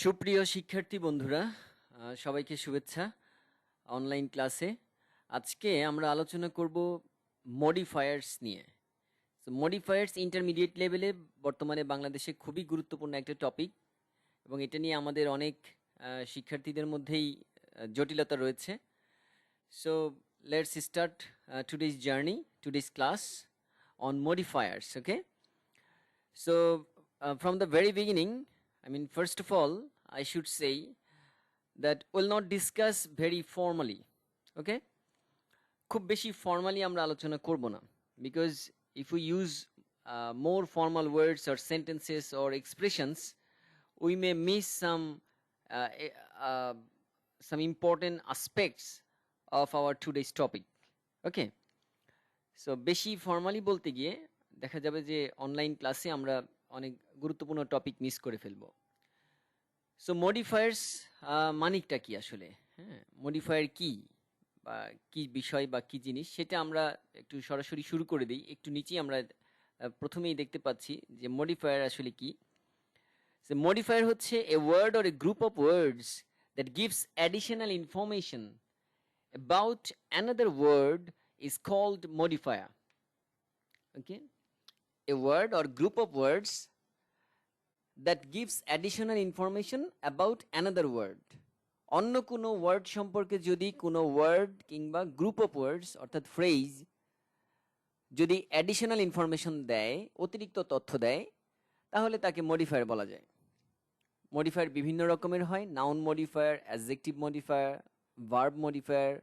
সুপ্রিয় শিক্ষার্থী বন্ধুরা, সবাইকে শুভেচ্ছা অনলাইন ক্লাসে। আজকে আমরা আলোচনা করব মডিফায়ার্স নিয়ে। তো মডিফায়ার্স ইন্টারমিডিয়েট লেভেলে বর্তমানে বাংলাদেশে খুবই গুরুত্বপূর্ণ একটা টপিক, এবং এটা নিয়ে আমাদের অনেক শিক্ষার্থীদের মধ্যেই জটিলতা রয়েছে। So let's start today's journey, today's class on modifiers, okay? So, from the very beginning, first of all, I should say that we'll not discuss very formally, okay? খুব বেশি formally আমরা আলোচনা করব না, because if we use more formal words or sentences or expressions, we may miss some important aspects of our today's topic, okay? So বেশি formally বলতে গিয়ে দেখা যাবে যে অনলাইন ক্লাসে আমরা অনেক গুরুত্বপূর্ণ টপিক মিস করে ফেলবো। সো মডিফায়ার্স মানিকটা কি আসলে, হ্যাঁ, মডিফায়ার কি বা কি বিষয় বা কি জিনিস, সেটা আমরা একটু সরাসরি শুরু করে দিই। একটু নিচেই আমরা প্রথমেই দেখতে পাচ্ছি যে মডিফায়ার আসলে কি। সো মডিফায়ার হচ্ছে a word or a group of words that gives additional information about another word is called modifier. Okay, a word or group of words that gives additional information about another word. অন্য কোনো word সম্পর্কে যদি কোনো word কিংবা group of ওয়ার্ডস অর্থাৎ phrase যদি additional information দেয়, অতিরিক্ত তথ্য দেয়, তাহলে তাকে মডিফায়ার বলা যায়। মডিফায়ার বিভিন্ন রকমের হয়: noun modifier, adjective modifier, verb modifier,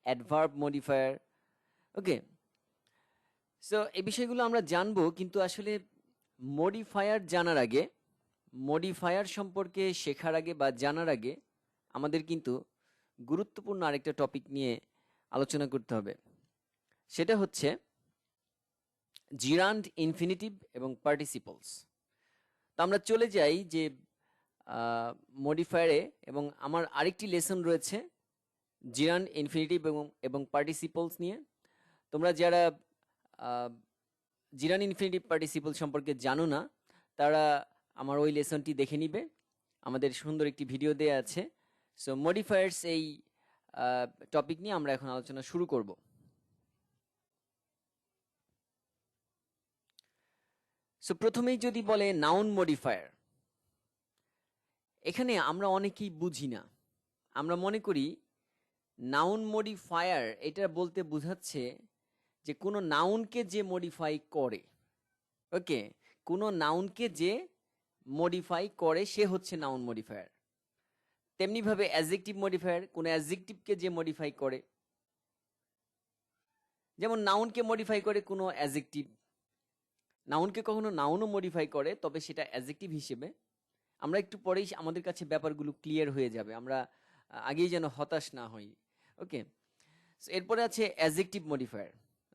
adverb modifier. Okay, so এই বিষয়গুলো আমরা জানবো, কিন্তু আসলে মডিফায়ার জানার আগে, মডিফায়ার সম্পর্কে শেখার আগে বা জানার আগে আমাদের কিন্তু গুরুত্বপূর্ণ আরেকটা টপিক নিয়ে আলোচনা করতে হবে। সেটা হচ্ছে জিরান্ড, ইনফিনিটিভ এবং পার্টিসিপলস। তো আমরা চলে যাই যে মডিফায়ারে, এবং আমার আরেকটি লেসন রয়েছে জিরান্ড, ইনফিনিটিভ এবং পার্টিসিপলস নিয়ে। তোমরা যারা জিরান, ইনফিনিটিভ, পার্টিসিপল সম্পর্কে জানো না, তারা আমার ওই লেসনটি দেখে নিবে, আমাদের সুন্দর একটি ভিডিও দেয়া আছে। সো মডিফায়ার্স এই টপিক নিয়ে আমরা এখন আলোচনা শুরু করব। সো প্রথমেই যদি বলে নাউন মডিফায়ার, এখানে আমরা অনেকেই বুঝি না। আমরা মনে করি নাউন মডিফায়ার এটা বলতে বোঝাচ্ছে যে কোনো নাউনকে যে মডিফাই করে, ওকে, কোনো নাউনকে যে মডিফাই করে সে হচ্ছে নাউন মডিফায়ার। তেমনিভাবে অ্যাডজেক্টিভ মডিফায়ার, কোনো অ্যাডজেক্টিভকে যে মডিফাই করে, যেমন নাউনকে মডিফাই করে কোনো অ্যাডজেক্টিভ, নাউনকে কখনো নাউনও মডিফাই করে, তবে সেটা অ্যাডজেক্টিভ হিসেবে। আমরা একটু পরেই আমাদের কাছে ব্যাপারগুলো ক্লিয়ার হয়ে যাবে, আমরা আগেই যেন হতাশ না হই। ওকে, এরপরে আছে অ্যাডজেক্টিভ মডিফায়ার।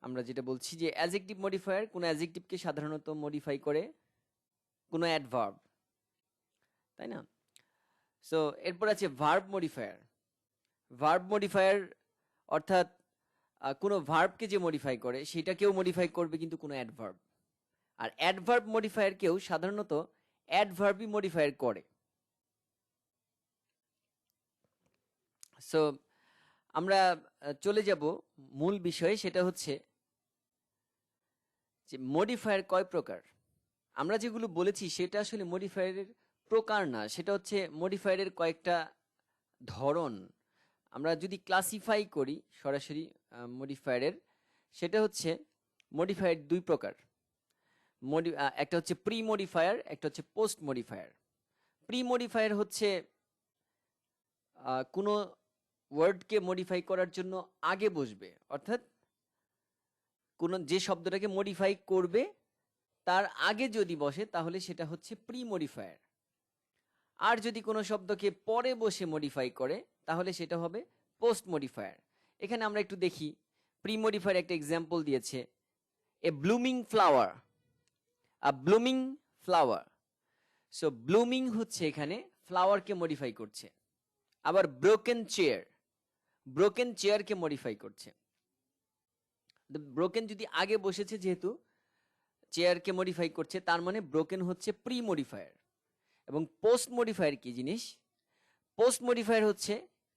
আমরা যেটা বলছি যে অ্যাডজেক্টিভ মডিফায়ার কোনো অ্যাডজেক্টিভকে সাধারণত মডিফাই করে কোনো অ্যাডভার্ব, তাই না? সো এরপর আছে ভার্ব মডিফায়ার। ভার্ব মডিফায়ার অর্থাৎ কোনো ভার্বকে যে মডিফাই করে সেটাকেও মডিফাই করবে কিন্তু কোনো অ্যাডভার্ব। আর অ্যাডভার্ব মডিফায়ারকেও সাধারণত অ্যাডভার্বই মডিফায়ার করে। সো আমরা চলে যাব মূল বিষয়ে, সেটা হচ্ছে যে মডিফায়ার কয় প্রকার। আমরা যেগুলো বলেছি সেটা আসলে মডিফায়ারের প্রকার না, সেটা হচ্ছে মডিফায়ারের কয়েকটা ধরন। আমরা যদি ক্লাসিফাই করি সরাসরি মডিফায়ারের, সেটা হচ্ছে মডিফায়ার দুই প্রকার। একটা হচ্ছে প্রি মডিফায়ার, একটা হচ্ছে পোস্ট মডিফায়ার। প্রি মডিফায়ার হচ্ছে কোনো ওয়ার্ডকে মডিফাই করার জন্য আগে বসবে, অর্থাৎ কোনো যে শব্দটাকে মডিফাই করবে তার আগে যদি বসে তাহলে সেটা হচ্ছে প্রি মডিফায়ার। আর যদি কোনো শব্দকে পরে বসে মডিফাই করে তাহলে সেটা হবে পোস্ট মডিফায়ার। এখানে আমরা একটু দেখি, প্রি মডিফায়ার একটা এক্সাম্পল দিয়েছে, এ ব্লুমিং ফ্লাওয়ার, আ ব্লুমিং ফ্লাওয়ার। সো ব্লুমিং হচ্ছে এখানে ফ্লাওয়ারকে মডিফাই করছে। আবার ব্রোকেন চেয়ার, ব্রোকেন চেয়ারকে মডিফাই করছে। ব্রোকেন যদি আগে বসেছে, যেহেতু চেয়ারকে মডিফাই করছে, তার মানে ব্রোকেন হচ্ছে প্রি মডিফায়ার। এবং পোস্ট মডিফায়ার কি জিনিস? পোস্ট মডিফায়ার হচ্ছে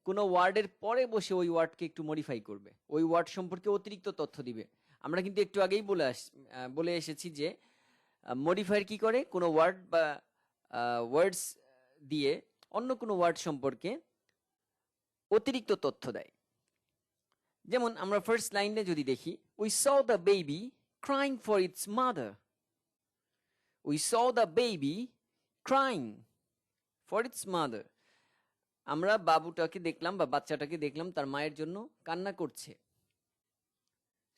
কোনো ওয়ার্ডের পরে বসে ওই ওয়ার্ডকে একটু মডিফাই করবে, ওই ওয়ার্ড সম্পর্কে অতিরিক্ত তথ্য দিবে। আমরা কিন্তু একটু আগেই বলে এসেছি যে মডিফায়ার কি করে, কোনো ওয়ার্ড বা ওয়ার্ডস দিয়ে অন্য কোনো ওয়ার্ড সম্পর্কে অতিরিক্ত তথ্য দেয়। যেমন আমরা ফার্স্ট লাইনে যদি দেখি, we saw the baby crying for its mother. We saw the baby crying for its mother. আমরা বাবুটাকে দেখলাম বা বাচ্চাটাকে দেখলাম তার মায়ের জন্য কান্না করছে।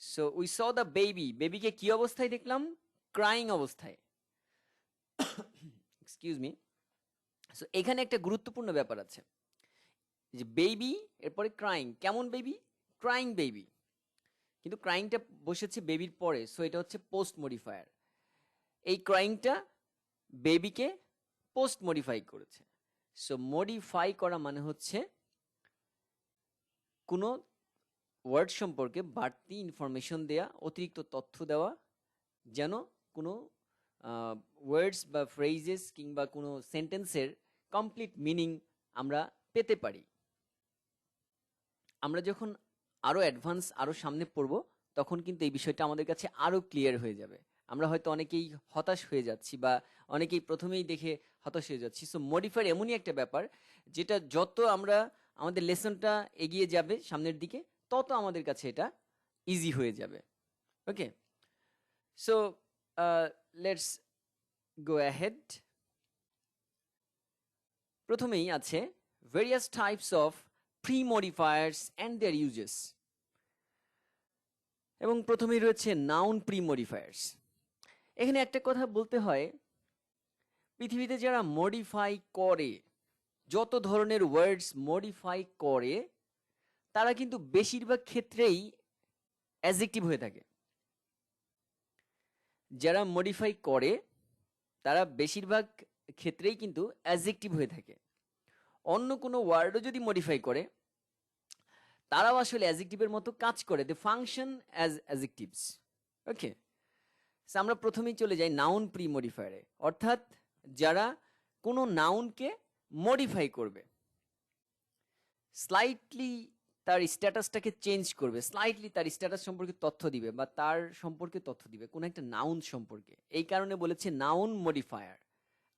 So we saw the baby, বেবিকে কি অবস্থায় দেখলাম? ক্রাইং অবস্থায়। Excuse me. সো এখানে একটা গুরুত্বপূর্ণ ব্যাপার আছে যে বেবি এরপরে ক্রাইং, কেমন বেবি? Crying baby. কিন্তু ক্রাইংটা বসেছে বেবির পরে, সো এটা হচ্ছে পোস্ট মডিফায়ার। এই ক্রাইংটা বেবিকে পোস্ট মডিফাই করেছে। সো মডিফাই করা মানে হচ্ছে কোনো ওয়ার্ড সম্পর্কে বাড়তি ইনফরমেশন দেয়া, অতিরিক্ত তথ্য দেওয়া, যেন কোনো ওয়ার্ডস বা ফ্রেজেস কিংবা কোনো সেন্টেন্সের কমপ্লিট মিনিং আমরা পেতে পারি। আমরা যখন আরো অ্যাডভান্স, আরো সামনে পড়ব, তখন কিন্তু এই বিষয়টা আমাদের কাছে আরো ক্লিয়ার হয়ে যাবে। আমরা হয়তো অনেকেই হতাশ হয়ে যাচ্ছি বা অনেকেই প্রথমেই দেখে হতাশ হয়ে যাচ্ছি। সো মডিফায়ার এমনই একটা ব্যাপার যেটা যত আমরা আমাদের লেসনটা এগিয়ে যাবে সামনের দিকে, তত আমাদের কাছে এটা ইজি হয়ে যাবে। ওকে, সো লেটস গো অ্যাহেড। প্রথমেই আছে various types of pre modifiers and their uses. এবং প্রথমেই রয়েছে নাউন প্রি মডিফায়ার্স। এখানে একটা কথা বলতে হয়, পৃথিবীতে যারা মডিফাই করে, যত ধরনের ওয়ার্ডস মডিফাই করে, তারা কিন্তু বেশিরভাগ ক্ষেত্রেই অ্যাডজেক্টিভ হয়ে থাকে। যারা মডিফাই করে তারা বেশিরভাগ ক্ষেত্রেই কিন্তু অ্যাডজেক্টিভ হয়ে থাকে। অন্য কোনো ওয়ার্ডও যদি মডিফাই করে, তারাও আসলে অ্যাডজেক্টিভের মতো কাজ করে, দে ফাংশন অ্যাজ অ্যাডজেক্টিভস। ওকে, আমরা প্রথমেই চলে যাই নাউন প্রি মডিফায়ারে, অর্থাৎ যারা কোনো নাউনকে মডিফাই করবে, স্লাইটলি তার স্ট্যাটাসটাকে চেঞ্জ করবে, স্লাইটলি তার স্ট্যাটাস সম্পর্কে তথ্য দিবে বা তার সম্পর্কে তথ্য দিবে কোনো একটা নাউন সম্পর্কে। এই কারণে বলেছে নাউন মডিফায়ার।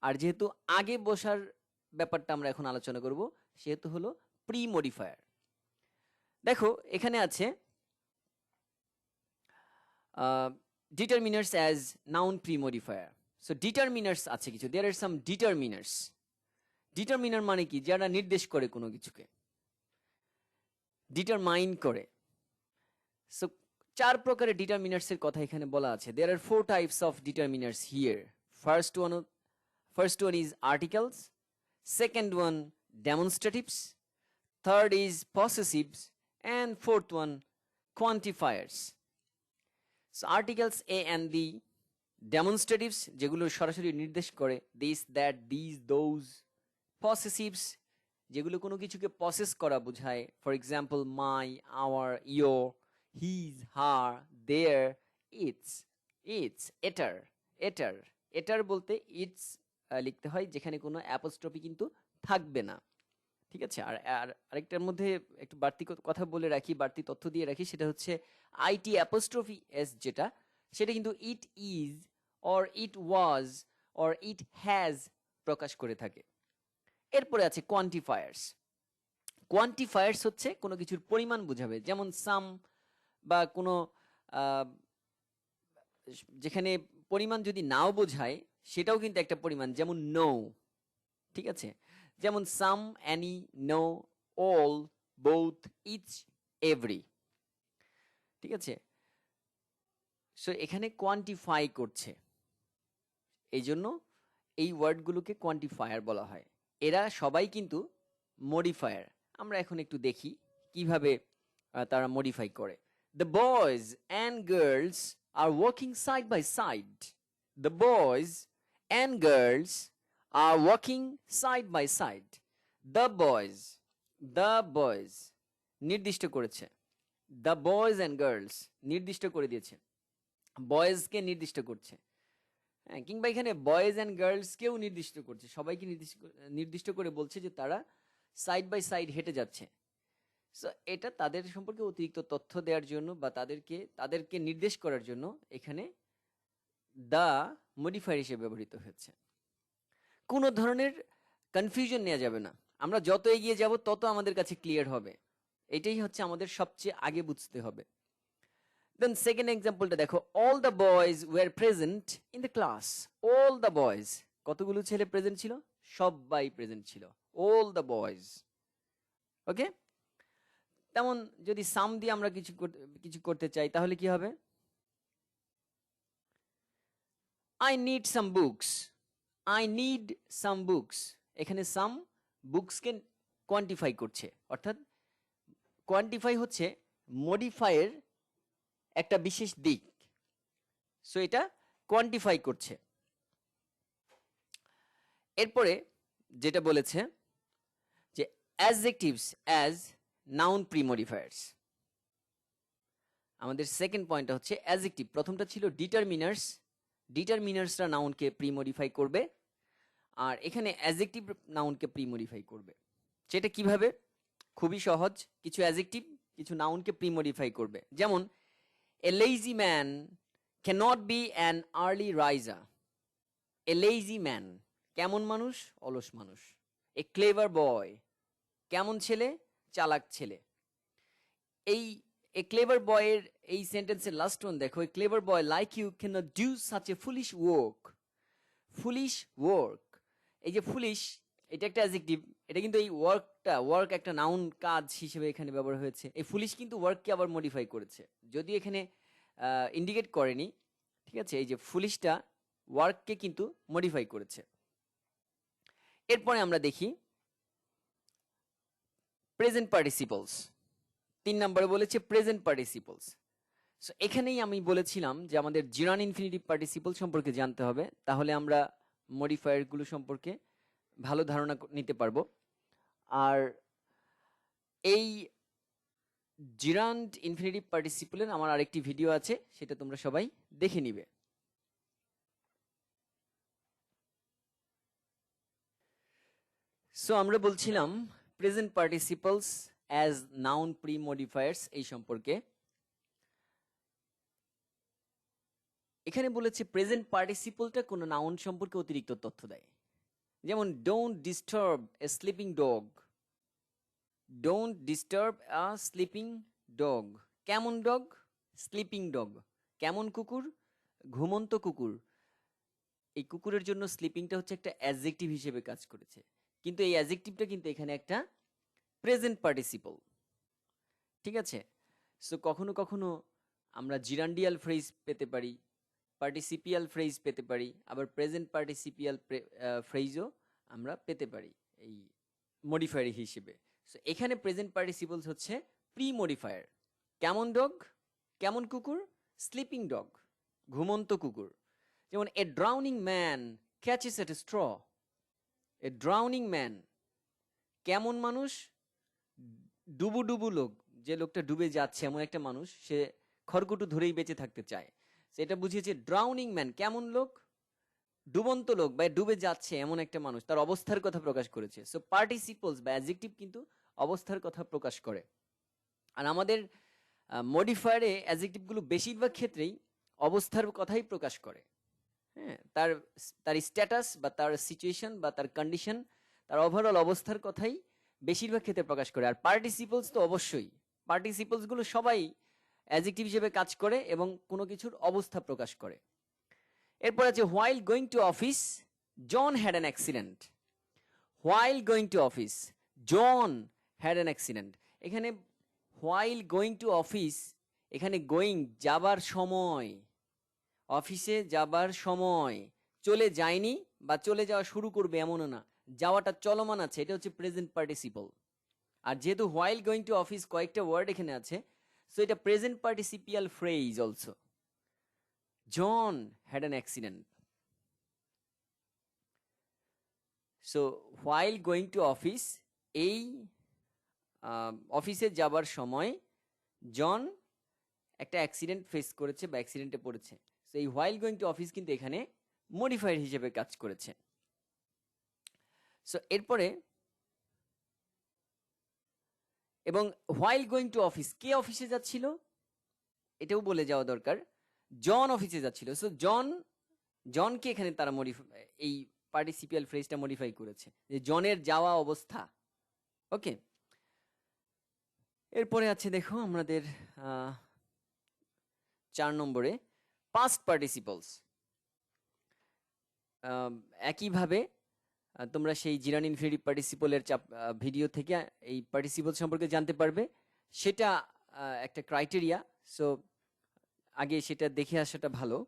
আর যেহেতু আগে বসার ব্যাপারটা আমরা এখন আলোচনা করব, সেহেতু হলো প্রি মডিফায়ার। দেখো এখানে আছে determiners as noun pre modifier. So determiners আছে কিছু, দেয়ার আর সাম ডিটারমিনার্স। ডিটারমিনার মানে কি? যারা নির্দেশ করে কোনো কিছুকে, ডিটারমাইন করে। সো 4 প্রকারের ডিটারমিনার্স এর কথা এখানে বলা আছে। দেয়ার আর 4 types of determiners here. First one is articles, second one demonstratives, third is possessives, and fourth one quantifiers. So articles A and B, demonstratives যেগুলো সরাসরি নির্দেশ করে, this, that, these, those. Possessives যেগুলো কোনো কিছুকে পসেস করা বোঝায়, for example my, our, your, his, her, their, its, এটার। এটার বলতে ইটস লিখতে হয় যেখানে কোনো অ্যাপোস্ট্রফি কিন্তু থাকবে না। ঠিক আছে। আর আরেকটার মধ্যে একটু বাড়তি কথা বলে রাখি, বাড়তি তথ্য দিয়ে রাখি, সেটা হচ্ছে আইটি অ্যাপোস্ট্রফি এস, যেটা সেটা কিন্তু it is or it was or it has প্রকাশ করে থাকে। এরপরে আছে কোয়ান্টিফায়ার্স। কোয়ান্টিফায়ার্স হচ্ছে কোনো কিছুর পরিমাণ বোঝাবে, যেমন সাম বা কোনো যেখানে পরিমাণ যদি নাও বোঝায় সেটাও কিন্তু একটা পরিমাণ, যেমন নো। ঠিক আছে, যেমন some, any, no, all, both, each, every. ঠিক আছে, সো এখানে কোয়ান্টিফাই করছে, এই জন্য এই ওয়ার্ডগুলোকে কোয়ান্টিফায়ার বলা হয়। এরা সবাই কিন্তু মডিফায়ার। আমরা এখন একটু দেখি কিভাবে তারা মডিফাই করে। The boys and girls are walking side by side. The boys and girls are walking side by side. The boys নির্দিষ্ট করেছে, the boys and girls নির্দিষ্ট করে দিয়েছে, বয়েজকে নির্দিষ্ট করছে। হ্যাঁ, কিংবা এখানে বয়েজ অ্যান্ড গার্লস কেউ নির্দিষ্ট করছে, সবাইকে নির্দিষ্ট করে বলছে যে তারা সাইড বাই সাইড হেঁটে যাচ্ছে। সো এটা তাদের সম্পর্কে অতিরিক্ত তথ্য দেওয়ার জন্য বা তাদেরকে নির্দেশ করার জন্য এখানে দা মডিফায়ার হিসেবে ব্যবহৃত হয়েছে। কোনো ধরনের কনফিউশন নেওয়া যাবে না, আমরা যত এগিয়ে যাব তত আমাদের কাছে ক্লিয়ার হবে, এটাই হচ্ছে আমাদের সবচেয়ে আগে বুঝতে হবে। দেন সেকেন্ড এক্সাম্পলটা দেখো, all the boys were present in the class. All the boys, কতগুলো ছেলে প্রেজেন্ট ছিল? সবাই প্রেজেন্ট ছিল, অল দ্য বয়েজ। ওকে, তেমন যদি সাম দিয়ে আমরা কিছু করতে চাই তাহলে কি হবে? I need some books, I need some books. এখানে সাম বুকসকে কোয়ান্টিফাই করছে, অর্থাৎ কোয়ান্টিফাই হচ্ছে মডিফাইয়ের একটা বিশেষ দিক। সো এটা কোয়ান্টিফাই করছে। এরপরে যেটা বলেছে যে অ্যাডজেক্টিভস অ্যাজ নাউন প্রিমডিফায়ার্স। আমাদের সেকেন্ড পয়েন্টটা হচ্ছে অ্যাডজেক্টিভ। প্রথমটা ছিল ডিটারমিনার্স, ডিটারমিনার্সরা নাউনকে প্রিমডিফাই করবে, আর এখানে অ্যাডজেক্টিভ নাউনকে প্রিমডিফাই করবে। সেটা কিভাবে? খুবই সহজ, কিছু অ্যাডজেক্টিভ কিছু নাউনকে প্রিমডিফাই করবে। যেমন a lazy man cannot be an early riser. A lazy man, কেমন মানুষ? অলস মানুষ। এ ক্লেভার বয়, কেমন ছেলে? চালাক ছেলে। এই এ ক্লেভার বয়ের এই সেন্টেন্সের লাস্ট ওয়ান দেখো, a clever boy like you can not do such a foolish work. Foolish work, এই যে ফুলিশ, এটা একটা অ্যাডজেক্টিভ, এটা কিন্তু এই ওয়ার্ক একটা নাউন, কাজ হিসেবে এখানে ব্যবহার হয়েছে। এই ফুলিশ কিন্তু ওয়ার্ককে আবার মডিফাই করেছে, যদি এখানে ইন্ডিকেট করেনি, ঠিক আছে? এই যে ফুলিশটা ওয়ার্ককে কিন্তু মডিফাই করেছে। এরপরে আমরা দেখি প্রেজেন্ট পার্টিসিপলস। 3 নম্বরে বলেছে প্রেজেন্ট পার্টিসিপলস। সো এখানেই আমি বলেছিলাম যে আমাদের জিরান ইনফিনিটিভ পার্টিসিপল সম্পর্কে জানতে হবে, তাহলে আমরা মডিফায়ারগুলো সম্পর্কে ভালো ধারণা নিতে পারবো। আর এই জিরান্ড ইনফিনিটিভ পার্টিসিপলের আমার আরেকটি ভিডিও আছে, সেটা তোমরা সবাই দেখে নিবে। সো আমরা বলছিলাম present participles as noun pre modifiers এই সম্পর্কে। এখানে বলেছে প্রেজেন্ট পার্টিসিপলটা কোনো নাউন সম্পর্কে অতিরিক্ত তথ্য দেয়। যেমন don't disturb A sleeping dog. Don't disturb a sleeping dog. কেমন ডগ? Sleeping dog. কেমন কুকুর? ঘুমন্ত কুকুর। এই কুকুরের জন্য স্লিপিংটা হচ্ছে একটা অ্যাডজেক্টিভ হিসেবে কাজ করেছে, কিন্তু এই অ্যাডজেক্টিভটা কিন্তু এখানে একটা প্রেজেন্ট পার্টিসিপল। ঠিক আছে? সো কখনো কখনো আমরা জিরান্ডিয়াল ফ্রেজ পেতে পারি, পার্টিসিপিয়াল ফ্রেজ পেতে পারি, আবার প্রেজেন্ট পার্টিসিপিয়াল ফ্রেজও আমরা পেতে পারি এই মডিফায়ার হিসেবে। সো এখানে প্রেজেন্ট পার্টিসিপলস হচ্ছে প্রি মডিফায়ার। কেমন ডগ? কেমন কুকুর? স্লিপিং ডগ, ঘুমন্ত কুকুর। যেমন a drowning man catches at a straw. A drowning man, কেমন মানুষ? ডুবু ডুবু লোক, যে লোকটা ডুবে যাচ্ছে এমন একটা মানুষ, সে খড়কুটো ধরেই বেঁচে থাকতে চায়, সেটা বুঝিয়েছে ড্রাউনিং ম্যান। কেমন লোক? ডুবন্ত লোক বা ডুবে যাচ্ছে এমন একটা মানুষ, তার অবস্থার কথা প্রকাশ করেছে। সো পার্টিসিপলস বা অ্যাডজেক্টিভ কিন্তু অবস্থার কথা প্রকাশ করে। আর আমাদের মডিফায়ারে অ্যাডজেক্টিভগুলো বেশিরভাগ ক্ষেত্রেই অবস্থার কথাই প্রকাশ করে। হ্যাঁ, তার তার স্ট্যাটাস বা তার সিচুয়েশন বা তার কন্ডিশন, তার ওভারঅল অবস্থার কথাই বেশিরভাগ ক্ষেত্রে প্রকাশ করে। আর পার্টিসিপলস তো অবশ্যই, পার্টিসিপলস গুলো সবাই অ্যাডজেক্টিভ হিসেবে কাজ করে এবং কোনো কিছুর অবস্থা প্রকাশ করে। এরপর আছে while going to office John had an accident. While going to office John had an accident. এখানে হোয়াইল গোয়িং টু অফিস, এখানে গোয়িং যাবার সময়, অফিসে যাবার সময়, চলে যায়নি বা চলে যাওয়া শুরু করবে এমনও না, যাওয়াটা চলমান আছে, এটা হচ্ছে প্রেজেন্ট পার্টিসিপল। আর যেহেতু হোয়াইল গোয়িং টু অফিস কয়েকটা ওয়ার্ড এখানে আছে, সো এটা present participial phrase also. John had an accident. So while going to office, এই অফিসে যাবার সময় জন একটা অ্যাক্সিডেন্ট ফেস করেছে বা অ্যাক্সিডেন্টে পড়েছে। সো এই হোয়াইল গোয়িং টু অফিস কিন্তু এখানে মডিফায়ার হিসেবে কাজ করেছে। সো এরপরে এবং হোয়াইল গোয়িং টু অফিস, কে অফিসে যাচ্ছিল এটাও বলে যাওয়া দরকার। জন অফিসে যাচ্ছিল। সো জনকে এখানে তারা এই পার্টিসিপিয়াল ফ্রেজটা মডিফাই করেছে, যে জনের যাওয়া অবস্থা। ওকে, এরপরে আছে দেখো আমাদের 4 নম্বরে পাস্ট পার্টিসিপলস। একইভাবে তোমরা সেই জিরান ইনফিনিটিভ পার্টিসিপলের ভিডিও থেকে এই পার্টিসিপল সম্পর্কে জানতে পারবে। সেটা একটা ক্রাইটেরিয়া, সো আগে সেটা দেখে আসাটা ভালো।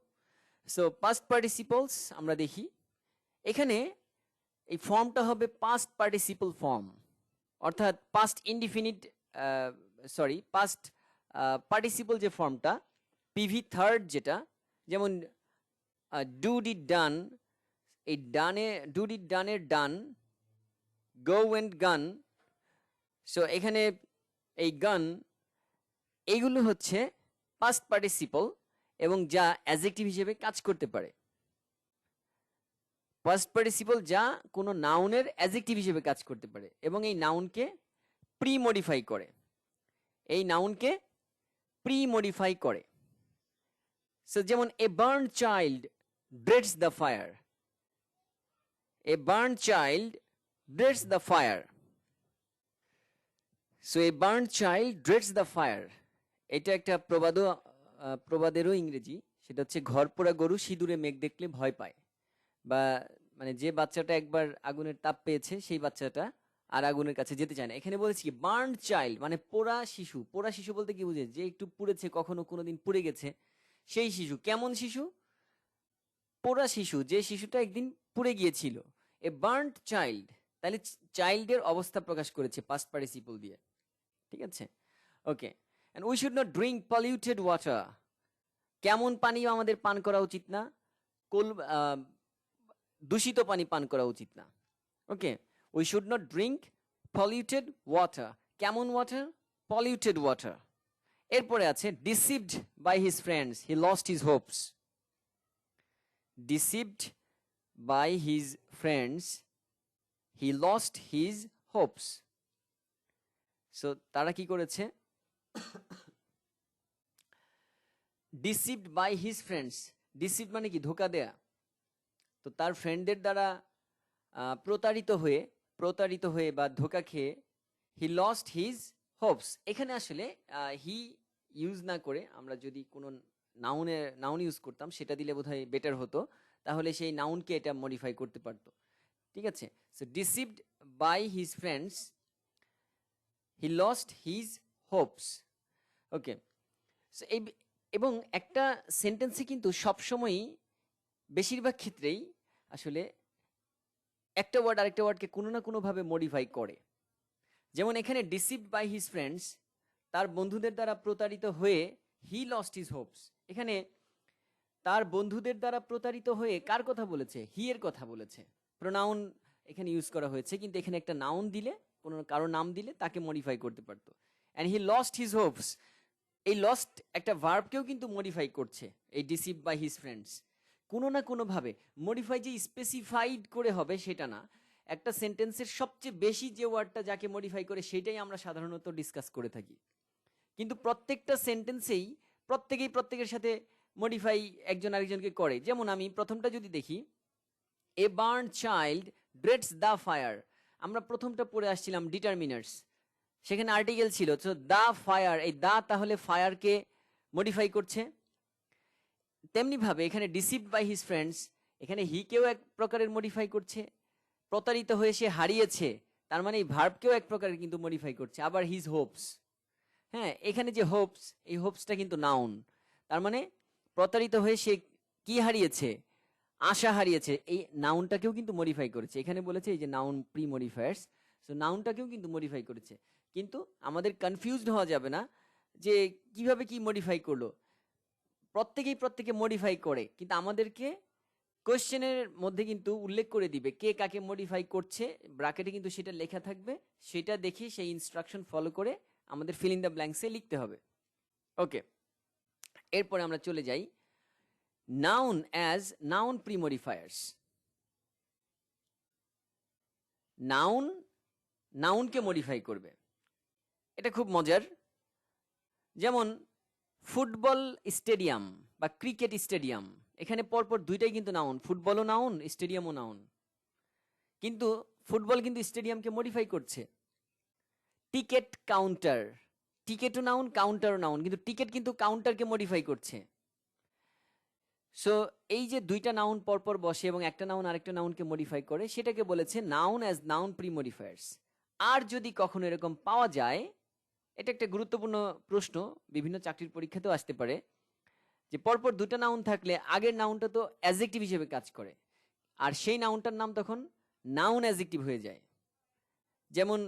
সো পাস্ট পার্টিসিপলস আমরা দেখি, এখানে এই ফর্মটা হবে পাস্ট পার্টিসিপল ফর্ম, অর্থাৎ পাস্ট ইনডিফিনিট পাস্ট পার্টিসিপল যে ফর্মটা পিভি থার্ড, যেটা যেমন ডু ডিড ডান, এই ডানে ডু ডিড ডানের done, go went gone. So এখানে এই গান এইগুলো হচ্ছে পাস্ট পার্টিসিপল এবং যা অ্যাডজেক্টিভ হিসেবে কাজ করতে পারে। পাস্ট পার্টিসিপল যা কোনো নাউনের অ্যাডজেক্টিভ হিসেবে কাজ করতে পারে এবং এই নাউনকে প্রি মডিফাই করে, এই নাউনকে প্রি মডিফাই করে। সো যেমন a burn child dreads the fire, a burn child dreads the fire. So a burn child dreads the fire, এটা একটা প্রবাদেরও ইংরেজি, সেটা হচ্ছে ঘর পোড়া গরু সিঁদুরে মেঘ দেখলে ভয় পায়। বা মানে যে বাচ্চাটা একবার আগুনের তাপ পেয়েছে সেই বাচ্চাটা আর আগুনের কাছে যেতে চায় না। এখানে বলেছি কি বার্ন চাইল্ড মানে পোড়া শিশু। পোড়া শিশু বলতে কি বুঝে, যে একটু পুড়েছে, কখনো কোনোদিন পুড়ে গেছে সেই শিশু। কেমন শিশু? পোড়া শিশু, যে শিশুটা একদিন পুড়ে গিয়েছিল। এ বার্নড চাইল্ড, তাহলে চাইল্ডের অবস্থা প্রকাশ করেছে পাস্ট পার্টিসিপল দিয়ে। ঠিক আছে, okay. And we should not drink polluted water, কেমন পানি আমাদের পান করা উচিত না? দূষিত পানি পান করা উচিত না। Okay, we should not drink polluted water, কেমন ওয়াটার? Polluted water. এরপরে আছে deceived by his friends he lost his hopes, deceived by his friends he lost his hopes. So তারা কি করেছে? Deceived by his friends, deceived মানে কি ধোকা দেয়া। তো তার ফ্রেন্ডদের দ্বারা প্রতারিত হয়ে বা ধোকা খেয়ে হি লস্ট হিজ হোপস। এখানে আসলে হি ইউজ না করে আমরা যদি কোনো নাউন ইউজ করতাম, সেটা দিলে বোধহয় বেটার হতো, তাহলে সেই নাউনকে এটা মডিফাই করতে পারতো। ঠিক আছে, so deceived by his friends he lost his hopes. Okay, so এবং একটা সেন্টেন্সে কিন্তু সবসময়ই বেশিরভাগ ক্ষেত্রেই আসলে একটা ওয়ার্ড আরেকটা ওয়ার্ডকে কোনো না কোনোভাবে মডিফাই করে। যেমন এখানে ডিসিভড বাই হিজ ফ্রেন্ডস, তার বন্ধুদের দ্বারা প্রতারিত হয়ে হি লস্ট হিজ হোপস। এখানে তার বন্ধুদের দ্বারা প্রতারিত হয়ে কার কথা বলেছে? হি এর কথা বলেছে। প্রোনাউন এখানে ইউজ করা হয়েছে, কিন্তু এখানে একটা নাউন দিলে, কোনো কারো নাম দিলে তাকে মডিফাই করতে পারতো। And he lost his Hopes, এই লস্ট একটা ভার্বকেও কিন্তু মডিফাই করছে এই ডিসিভ বাই হিজ ফ্রেন্ডস। কোনো না কোনোভাবে মডিফাই যে স্পেসিফাইড করে হবে সেটা না, একটা সেন্টেন্সের সবচেয়ে বেশি যে ওয়ার্ডটা যাকে মডিফাই করে সেটাই আমরা সাধারণত ডিসকাস করে থাকি। কিন্তু প্রত্যেকটা সেন্টেন্সেই প্রত্যেকেই প্রত্যেকের সাথে মডিফাই একজন আরেকজনকে করে। যেমন আমি প্রথমটা যদি দেখি, a burn child dreads the fire, আমরা প্রথমটা পড়ে আসছিলাম ডিটারমিনার্স, সেখানে আর্টিকেল ছিল। তো দা ফায়ার, এই দা তাহলে ফায়ারকে মডিফাই করছে। তেমনি ভাবে এখানে ডিসিভড বাই হিজ ফ্রেন্ডস, এখানে হি কেও এক প্রকারের মডিফাই করছে। প্রতারিত হয়ে সে হারিয়েছে, তার মানে এই ভার্বকেও এক প্রকারের কিন্তু মডিফাই করছে। আবার হিজ হোপস, হ্যাঁ, এখানে যে হোপস, এই হোপসটা কিন্তু নাউন, তার মানে প্রতারিত হয়ে সে কি হারিয়েছে? আশা হারিয়েছে। এই নাউনটাকেও কিন্তু মডিফাই করেছে। এখানে বলেছে এই যে নাউন প্রি মডিফায়ার্স, সো নাউনটাকেও কিন্তু মডিফাই করেছে। কিন্তু আমাদের কনফিউজড হওয়া যাবে না যে কিভাবে কি মডিফাই করলো। প্রত্যেকে মডিফাই করে, কিন্তু আমাদেরকে কোশ্চেনের মধ্যে কিন্তু উল্লেখ করে দিবে কে কাকে মডিফাই করছে, ব্র্যাকেটে কিন্তু সেটা লেখা থাকবে। সেটা দেখে সেই ইনস্ট্রাকশন ফলো করে আমাদের ফিল ইন দ্য ব্ল্যাঙ্কসে লিখতে হবে। ওকে, এরপরে আমরা চলে যাই noun as noun pre-modifiers. Noun নাউনকে মডিফাই করবে, এটা খুব মজার। যেমন ফুটবল স্টেডিয়াম বা ক্রিকেট স্টেডিয়াম, এখানে পরপর দুইটাই কিন্তু নাউন, ফুটবলও নাউন স্টেডিয়ামও নাউন, কিন্তু ফুটবল কিন্তু স্টেডিয়ামকে মডিফাই করছে। টিকেট কাউন্টার, টিকেটও নাউন কাউন্টারও নাউন, কিন্তু টিকেট কিন্তু কাউন্টারকে মডিফাই করছে। সো এই যে দুইটা নাউন পরপর বসে এবং একটা নাউন আরেকটা নাউনকে মডিফাই করে, সেটাকে বলেছে noun as noun pre modifiers. আর যদি কখনো এরকম পাওয়া যায়, এটা একটা গুরুত্বপূর্ণ প্রশ্ন, বিভিন্ন চাকরির পরীক্ষাতেও আসতে পারে, যে পরপর দুটো নাউন থাকলে আগের নাউনটা তো অ্যাডজেক্টিভ হিসেবে কাজ করে, আর সেই নাউনটার নাম তখন নাউন অ্যাডজেক্টিভ হয়ে যায়। যেমন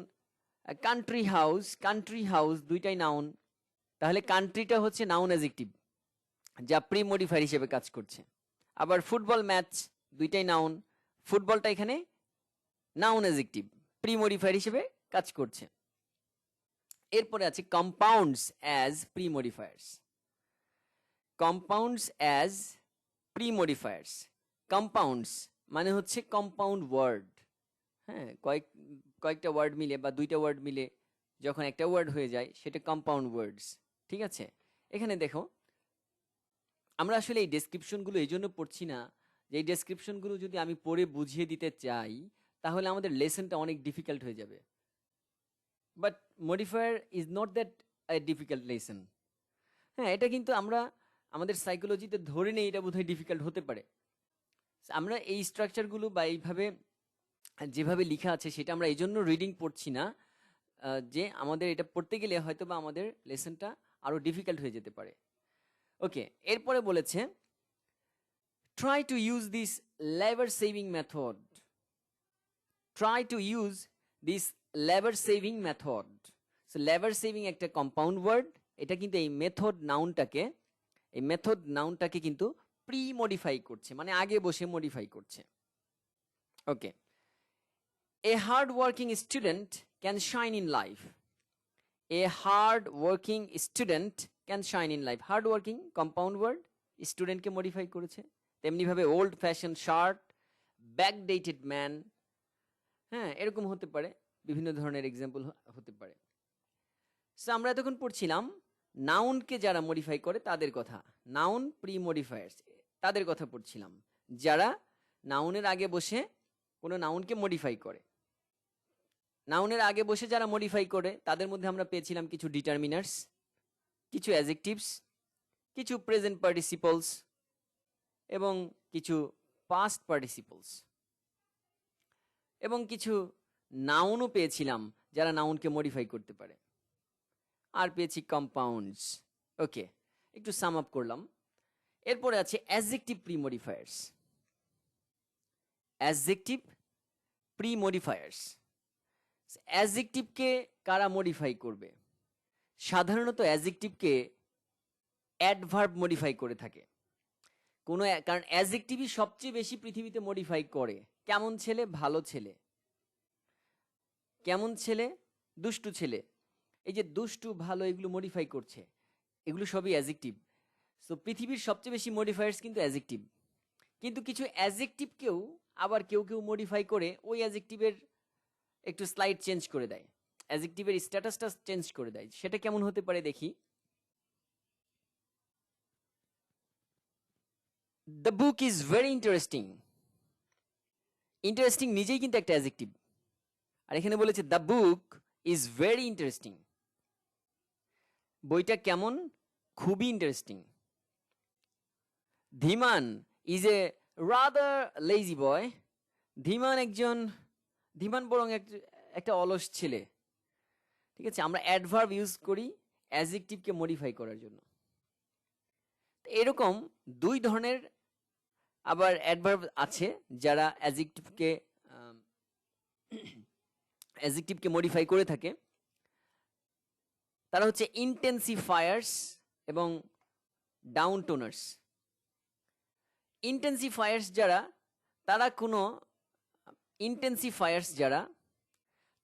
কান্ট্রি হাউস, কান্ট্রি হাউস দুইটাই নাউন, তাহলে কান্ট্রিটা হচ্ছে নাউন অ্যাডজেক্টিভ যা প্রি মডিফায়ার হিসেবে কাজ করছে। আবার ফুটবল ম্যাচ দুইটাই নাউন, ফুটবলটা এখানে নাউন অ্যাডজেক্টিভ প্রি মডিফায়ার হিসেবে কাজ করছে। এরপরে আছে compounds as pre modifiers. Compounds as pre modifiers, compounds মানে হচ্ছে কম্পাউন্ড ওয়ার্ড। হ্যাঁ, কয়েকটা ওয়ার্ড মিলে বা দুইটা ওয়ার্ড মিলে যখন একটা ওয়ার্ড হয়ে যায় সেটা কম্পাউন্ড ওয়ার্ডস। ঠিক আছে, এখানে দেখো আমরা আসলে এই ডেসক্রিপশনগুলো এই জন্য পড়ছি না যে এই ডেসক্রিপশনগুলো যদি আমি পড়ে বুঝিয়ে দিতে চাই তাহলে আমাদের লেসনটা অনেক ডিফিকাল্ট হয়ে যাবে। But modifier is not that a difficult lesson. হ্যাঁ, এটা কিন্তু আমরা আমাদের সাইকোলজিতে ধরে নেই এটা বোধহয় ডিফিকাল্ট হতে পারে। আমরা এই স্ট্রাকচারগুলো বা এইভাবে যেভাবে লেখা আছে সেটা আমরা এই জন্য রিডিং পড়ছি না যে আমাদের এটা পড়তে গেলে হয়তো বা আমাদের লেসনটা আরো ডিফিকাল্ট হয়ে যেতে পারে। ওকে, এরপরে বলেছে try to use this labour saving method. Try to use this labour saving method. So labour saving একটা কম্পাউন্ড ওয়ার্ড, এটা কিন্তু এই মেথড নাউনটাকে কিন্তু প্রি মডিফাই করছে, মানে আগে বসে মডিফাই করছে। Okay, a hard working student can shine in life. A hard working student can shine in life. Hard working compound word, স্টুডেন্টকে মডিফাই করেছে। তেমনিভাবে old fashion shirt, backdated man, হ্যাঁ এরকম হতে পারে, বিভিন্ন ধরনের এক্সাম্পল হতে পারে। সো আমরা এতক্ষণ পড়ছিলাম নাউনকে যারা মডিফাই করে তাদের কথা, নাউন প্রি মডিফায়ার্স, তাদের কথা পড়ছিলাম যারা নাউনের আগে বসে কোনো নাউনকে মডিফাই করে। নাউনের আগে বসে যারা মডিফাই করে তাদের মধ্যে আমরা পেয়েছিলাম কিছু ডিটারমিনার্স, কিছু অ্যাডজেক্টিভস, কিছু প্রেজেন্ট পার্টিসিপলস এবং কিছু পাস্ট পার্টিসিপলস, এবং কিছু নাউনও পেয়েছিলাম যারা নাউনকে মডিফাই করতে পারে, আর পেয়েছি কম্পাউন্ডস। ওকে, একটু সাম আপ করলাম। এরপরে আছে adjective pre modifiers. Adjective pre modifiers, অ্যাডজেক্টিভকে কারা মডিফাই করবে? সাধারণত অ্যাডজেক্টিভকে অ্যাডভার্ব মডিফাই করে থাকে কারণ অ্যাডজেক্টিভই সবচেয়ে বেশি পৃথিবীতে মডিফাই করে। কেমন ছেলে, ভালো ছেলে, কেমন ছেলে, দুষ্টু ছেলে, এই যে দুষ্টু ভালো এগুলো মডিফাই করছে, এগুলো সবই অ্যাডজেক্টিভ। সো পৃথিবীর সবচেয়ে বেশি মডিফায়ার্স কিন্তু অ্যাডজেক্টিভ। কিন্তু কিছু অ্যাডজেক্টিভকেও আবার কেউ কেউ মডিফাই করে ওই অ্যাডজেক্টিভের একটু স্লাইড চেঞ্জ করে দেয়, অ্যাডজেক্টিভের স্ট্যাটাসটা চেঞ্জ করে দেয়। সেটা কেমন হতে পারে দেখি। The book is very interesting. Interesting নিজেই কিন্তু একটা অ্যাডজেক্টিভ, আর এখানে বলেছে the book is very interesting, বইটা কেমন, খুবই interesting. Dhiman is a rather lazy boy. Dhiman বরং একটা অলস ছেলে। ঠিক আছে, আমরা অ্যাডভার্ব ইউজ করি অ্যাডজেক্টিভকে মডিফাই করার জন্য। এরকম দুই ধরনের আবার অ্যাডভার্ব আছে যারা অ্যাডজেক্টিভকে মডিফাই করে থাকে। তারা হচ্ছে ইন্টেন্সিফায়ার্স এবং ডাউন টোনার্স। ইন্টেন্সিফায়ার্স যারা,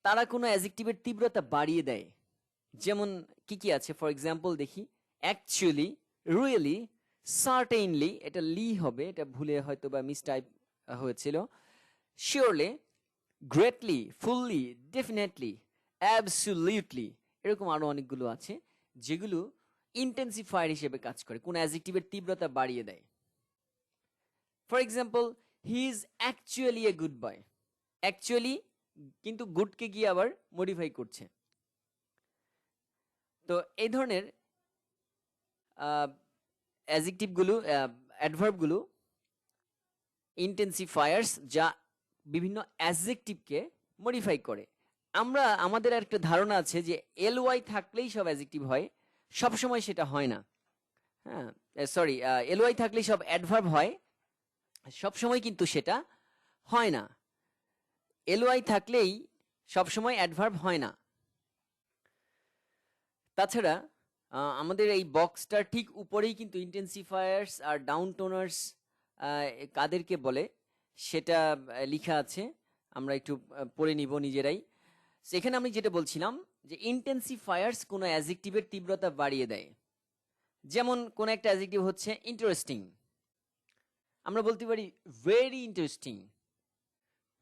তারা কোনো অ্যাডজেক্টিভের তীব্রতা বাড়িয়ে দেয়। যেমন কি কি আছে, ফর এক্সাম্পল দেখি, অ্যাকচুয়ালি, রিয়েলি, সার্টেইনলি, এটা লি হবে, এটা ভুলে হয়তো বা মিসটাইপ হয়েছিল। Surely, greatly, fully, definitely, absolutely, এরকম আরো অনেকগুলো আছে যেগুলো ইন্টেন্সিফায়ার হিসেবে কাজ করে, কোন অ্যাডজেক্টিভের তীব্রতা বাড়িয়ে দেয়। For example, he is actually a good boy. Actually কিন্তু গুডকে গিয়ে আবার মডিফাই করছে। তো এই ধরনের অ্যাডজেক্টিভগুলো, অ্যাডভার্বগুলো ইন্টেন্সিফায়ার্স, যা বিভিন্ন অ্যাডজেক্টিভকে মডিফাই করে। আমরা আমাদের একটা ধারণা আছে যে এলওয়াই থাকলেই সব অ্যাডজেক্টিভ হয়, সবসময় সেটা হয় না। হ্যাঁ, সরি, এলওয়াই থাকলেই সব অ্যাডভার্ব হয়, সবসময় কিন্তু সেটা হয় না। এলওয়াই থাকলেই সবসময় অ্যাডভার্ব হয় না। তাছাড়া আমাদের এই বক্সটার ঠিক উপরেই কিন্তু ইন্টেন্সিফায়ার্স আর ডাউন টোনার্স কাদেরকে বলে সেটা লেখা আছে, আমরা একটু পড়ে নিব নিজেরাই। সেখানে আমি যেটা বলছিলাম যে ইন্টেন্সিফায়ার্স কোনো অ্যাডজেক্টিভের তীব্রতা বাড়িয়ে দেয়। যেমন কোন একটা অ্যাডজেক্টিভ হচ্ছে ইন্টারেস্টিং, আমরা বলতে পারি ভেরি ইন্টারেস্টিং,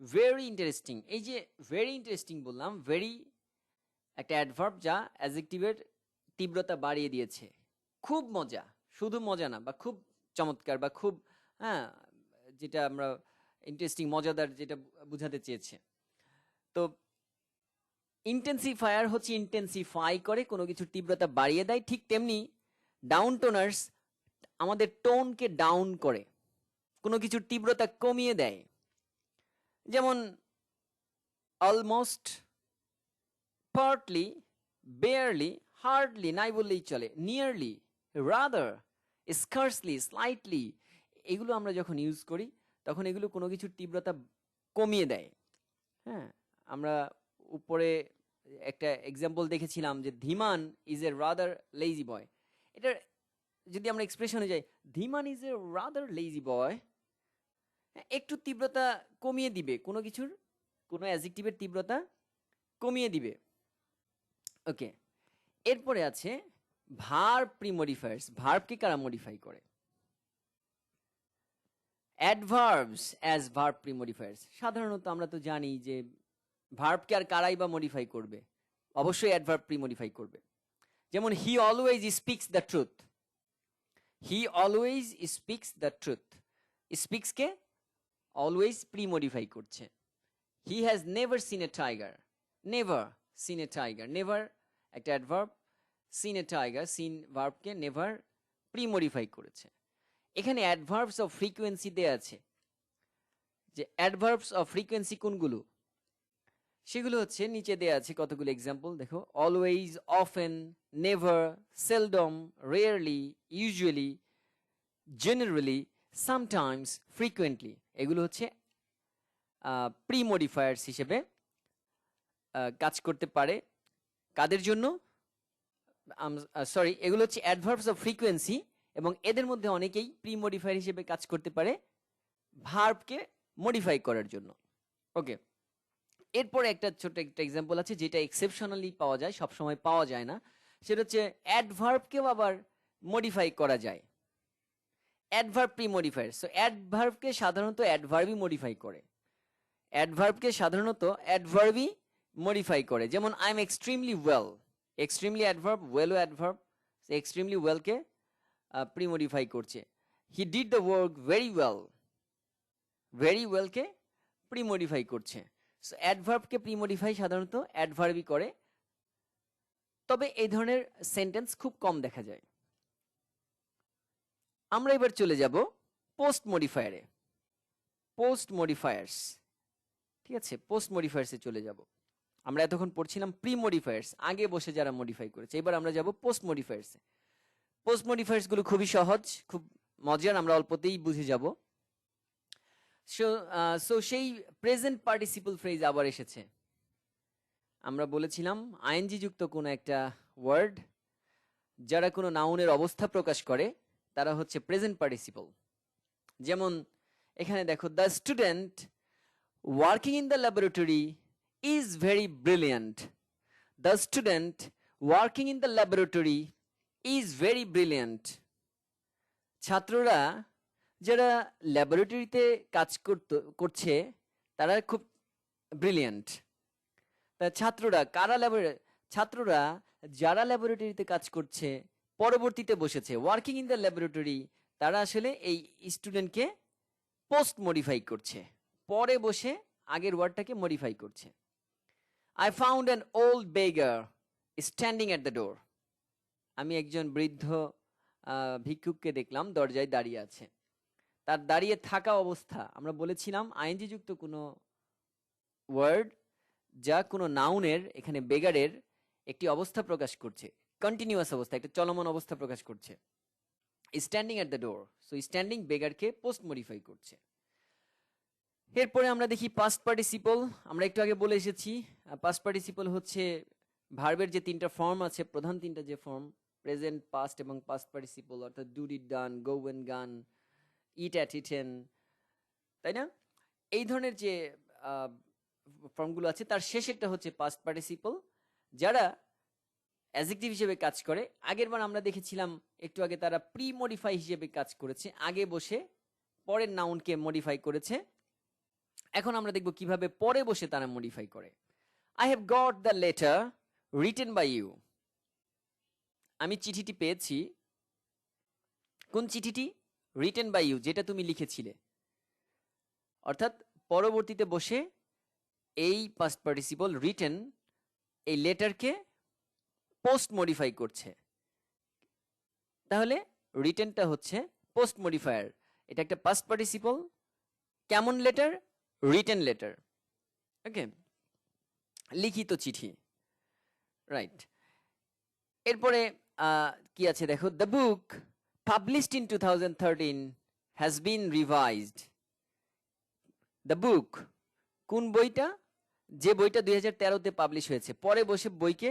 ভেরি ইন্টারেস্টিং। এই যে ভেরি ইন্টারেস্টিং বললাম, ভেরি একটা অ্যাডভার্ব যা অ্যাডজেক্টিভের তীব্রতা বাড়িয়ে দিয়েছে। খুব মজা, শুধু মজা না, বা খুব চমৎকার, বা খুব, হ্যাঁ, যেটা আমরা ইন্টারেস্টিং, মজাদার, যেটা বুঝাতে চেয়েছে। তো ইন্টেন্সিফায়ার হচ্ছে ইন্টেন্সিফাই করে, কোনো কিছুর তীব্রতা বাড়িয়ে দেয়। ঠিক তেমনি ডাউন টোনার্স আমাদের টোনকে ডাউন করে, কোনো কিছুর তীব্রতা কমিয়ে দেয়। যেমন অলমোস্ট, পার্টলি, বেয়ারলি, হার্ডলি, নাই বললেই চলে, নিয়ারলি, রাদার, স্কার্সলি, স্লাইটলি, এগুলো আমরা যখন ইউজ করি তখন এগুলো কোনো কিছুর তীব্রতা কমিয়ে দেয়। হ্যাঁ, আমরা উপরে একটা এক্সাম্পল দেখেছিলাম যে ধীমান ইজ এ রাদার লেজি বয়। এটার যদি আমরা এক্সপ্রেশনে যাই, ধীমান ইজ এ রাদার লেজি বয়, একটু তীব্রতা কমিয়ে দিবে, কোনো কিছুর, কোনো অ্যাডজেক্টিভের তীব্রতা কমিয়ে দিবে। ওকে, এরপরে আছে ভার্ব প্রিমডিফায়ার্স। ভার্বকে কারা মডিফাই করে? Adverbs as verb premodifiers. সাধারণত আমরা তো জানি যে ভার্বকে আর কারাই বা মডিফাই করবে, অবশ্যই অ্যাডভার্ব প্রিমডিফাই করবে। যেমন he always speaks the truth, he always speaks the truth, স্পিক্সকে অলওয়েজ প্রিমডিফাই করছে। He has never seen a tiger, never seen a tiger, never একটা adverb, seen a tiger, seen ভার্বকে never premodify করেছে। এখানে adverbs of frequency দেয়া আছে, যে adverbs of frequency কোনগুলো, সেগুলো হচ্ছে নিচে দেয়া আছে কতগুলো এক্সাম্পল দেখো। Always, often, never, seldom, rarely, usually, generally, sometimes, frequently, এগুলো হচ্ছে প্রিমডিফায়ার্স হিসেবে কাজ করতে পারে। কাদের জন্য? সরি, এগুলো হচ্ছে অ্যাডভার্বস অফ ফ্রিকোয়েন্সি, এবং এদের মধ্যে অনেকেই প্রিমডিফায়ার হিসেবে কাজ করতে পারে ভার্বকে মডিফাই করার জন্য। ওকে, এরপরে একটা ছোট একটা এক্সাম্পল আছে যেটা এক্সেপশনালি পাওয়া যায়, সব সময় পাওয়া যায় না। সেটা হচ্ছে অ্যাডভার্বকেও আবার মডিফাই করা যায়, অ্যাডভার্ব প্রিমডিফায়ার। সো অ্যাডভার্বকে সাধারণত অ্যাডভার্বই মডিফাই করে, অ্যাডভার্বকে সাধারণত অ্যাডভার্বই মডিফাই করে। যেমন I am extremely well, extremely adverb, ওয়েলও অ্যাডভার্ব, এক্সট্রিমলি ওয়েলকে প্রিমডিফাই করছে। He did the work very well, very ওয়েলকে প্রিমডিফাই করছে। সো অ্যাডভার্বকে প্রিমডিফাই সাধারণত অ্যাডভার্বই করে, তবে এই ধরনের সেন্টেন্স খুব কম দেখা যায়। আমরা এবার চলে যাব পোস্ট মডিফায়ারে, পোস্ট মডিফায়ার্স। ঠিক আছে, পোস্ট মডিফায়ার্সে চলে যাব। আমরা এতক্ষণ পড়ছিলাম প্রি মডিফায়ার্স, আগে বসে যারা মডিফাই করেছে। এবার আমরা যাব পোস্ট মডিফায়ার্সে। পোস্ট মডিফায়ার্স গুলো খুবই সহজ, খুব মজার, আমরা অল্পতেই বুঝে যাব। সো সেই প্রেজেন্ট পার্টিসিপল ফ্রেজ আবার এসেছে। আমরা বলেছিলাম আইএনজি যুক্ত কোনো একটা ওয়ার্ড যারা কোনো নাউনের অবস্থা প্রকাশ করে তারা হচ্ছে প্রেজেন্ট পার্টিসিপল। যেমন এখানে দেখো, the student working in the laboratory is very brilliant, the student working in the laboratory is very brilliant. ছাত্ররা যারা ল্যাবরেটরিতে কাজ করছে তারা খুব ব্রিলিয়ান্ট। তা ছাত্ররা যারা ল্যাবরেটরিতে কাজ করছে পরবর্তীতে বসেছে ওয়ার্কিং ইন দ্য ল্যাবরেটরি, তারা আসলে এই স্টুডেন্টকে পোস্ট মডিফাই করছে, পরে বসে আগের ওয়ার্ডটাকে মডিফাই করছে। I found an old বেগার standing at the ডোর। আমি একজন বৃদ্ধ ভিক্ষুককে দেখলাম দরজায় দাঁড়িয়ে আছে। তার দাঁড়িয়ে থাকা অবস্থা, আমরা বলেছিলাম আইএনজি যুক্ত কোনো ওয়ার্ড যা কোনো নাউনের, এখানে বেগারের একটি অবস্থা প্রকাশ করছে, কন্টিনিউয়াস অবস্থা, একটা চলমান অবস্থা প্রকাশ করছে। Standing at the door, so standing বেগারকে পোস্ট মডিফাই করছে। এরপরে আমরা দেখি পাস্ট পার্টিসিপল। আমরা একটু আগে বলে এসেছি পাস্ট পার্টিসিপল হচ্ছে ভার্বের যে তিনটা ফর্ম আছে, প্রধান তিনটা যে ফর্ম, প্রেজেন্ট, পাস্ট এবং পাস্ট পার্টিসিপল, অর্থাৎ do did done, go when গান, ইট অ্যাট ইটেন, তাই না? এই ধরনের যে ফর্মগুলো আছে তার শেষেরটা হচ্ছে পাস্ট পার্টিসিপল, যারা অ্যাডজেক্টিভ হিসেবে কাজ করে। আগের বার আমরা দেখেছিলাম একটু আগে তারা প্রি মডিফাই হিসেবে কাজ করেছে, আগে বসে পরের নাউনকে মডিফাই করেছে। এখন আমরা দেখব কিভাবে পরে বসে তারা মডিফাই করে। I have got the letter written by you. আমি চিঠিটি পেয়েছি। কোন চিঠিটি? রিটেন বাই ইউ, যেটা তুমি লিখেছিলে। অর্থাৎ পরবর্তীতে বসে এই পাস্ট পার্টিসিপল রিটেন এই লেটারকে পোস্ট মডিফাই করছে। তাহলে রিটেনটা হচ্ছে পোস্ট মডিফায়ার। এটা একটা পাস্ট পার্টিসিপল। কেমন লেটার? Written letter. ওকে, লিখিত চিঠি, রাইট। এরপরে কি আছে দেখো, the book published in 2013 has been revised. The book, কোন বইটা? যে বইটা 2013-তে পাবলিশ হয়েছে, পরে বসে বইকে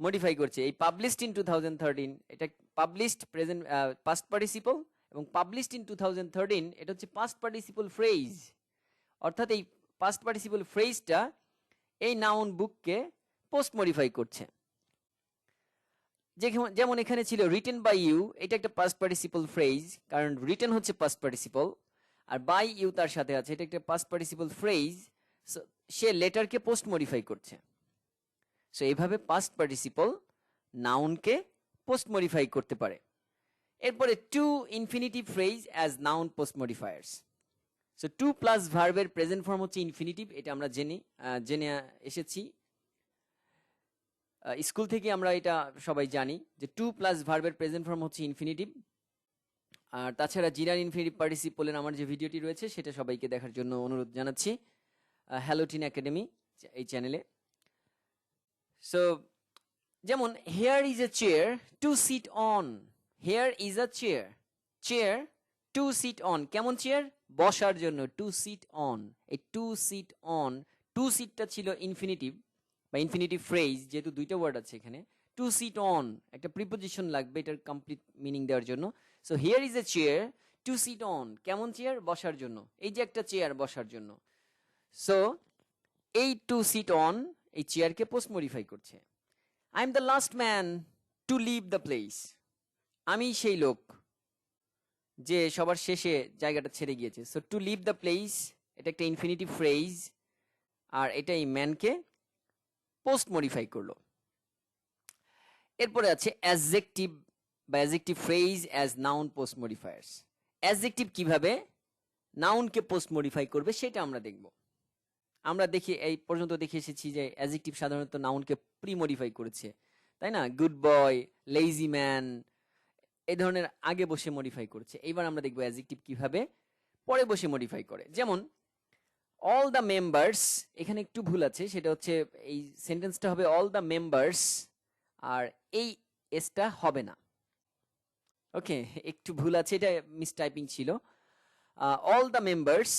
মডিফাই করছে। এই পাবলিশড ইন 2013, এটা পাবলিশড প্রেজেন্ট পাস্ট পার্টিসিপল, এবং পাবলিশড ইন 2013 এটা হচ্ছে পাস্ট পার্টিসিপল ফ্রেজ। অর্থাৎ এই পাস্ট পার্টিসিপল ফ্রেজটা এই নাউন বুককে পোস্ট মডিফাই করছে। যেমন এখানে ছিল রিটেন বাই ইউ, এটা একটা পাস্ট পার্টিসিপল ফ্রেজ, কারণ রিটেন হচ্ছে পাস্ট পার্টিসিপল, আর বাই ইউ তার সাথে আছে, এটা একটা পাস্ট পার্টিসিপল ফ্রেজ। সে লেটারকে পোস্ট মডিফাই করছে। সো এইভাবে পাস্ট পার্টিসিপল নাউনকে পোস্ট মডিফাই করতে পারে। এরপরে to infinitive phrase as noun post modifiers. So to plus ভার্বের প্রেজেন্ট ফর্ম হচ্ছে ইনফিনিটিভ, এটা আমরা জেনে এসেছি স্কুল থেকে, আমরা এটা সবাই জানি যে টু প্লাস ভার্বের প্রেজেন্ট ফর্ম হচ্ছে ইনফিনিটিভ। আর তাছাড়া জিরার ইনফিনিটিভ পার্টিসিপলের আমার যে ভিডিওটি রয়েছে সেটা সবাইকে দেখার জন্য অনুরোধ জানাচ্ছি হ্যালো টিন একাডেমি এই চ্যানেলে। সো যেমন here is a chair to sit on. Here is a chair, chair to sit on. কেমন চেয়ার? বসার জন্য, টু সিট অন। এই টু সিট অন, টু সিটটা ছিল ইনফিনিটিভ বা ইনফিনিটিভ ফ্রেজ, যেহেতু দুইটা ওয়ার্ড আছে এখানে। টু সিট অন একটা প্রিপোজিশন লাগবে এটার কমপ্লিট মিনিং দেওয়ার জন্য। So here is a chair to sit on. কেমন চেয়ার? বসার জন্য। এই যে একটা চেয়ার বসার জন্য। সো এই টু সিট অন এই চেয়ারকে পোস্ট মডিফাই করছে। I am the last man to leave the place. আমি সেই লোক যে সবার শেষে জায়গাটা ছেড়ে গিয়েছে। So to leave the place এটা একটা ইনফিনিটিভ ফ্রেজ, আর এটা এই ম্যানকে পোস্ট মডিফাই করলো। এরপরে আছে অ্যাডজেক্টিভ বা adjective phrase as noun post modifiers. Adjective কিভাবে নাউনকে পোস্ট মডিফাই করবে সেটা আমরা দেখব। আমরা দেখি এই পর্যন্ত দেখে এসেছি যে অ্যাডজেক্টিভ সাধারণত নাউনকে প্রি মডিফাই করেছে, তাই না? গুড বয়, লেজি ম্যান, এই ধরনের আগে বসে মডিফাই করেছে। এইবার আমরা দেখব অ্যাডজেক্টিভ কিভাবে পরে বসে মডিফাই করে। যেমন অল দ্য মেম্বার্স, এখানে একটু ভুল আছে, সেটা হচ্ছে এই সেন্টেন্সটা হবে অল দ্য মেম্বার্স, আর এই এসটা হবে না। ওকে, একটু ভুল আছে, এটা মিসটাইপিং ছিল। All the members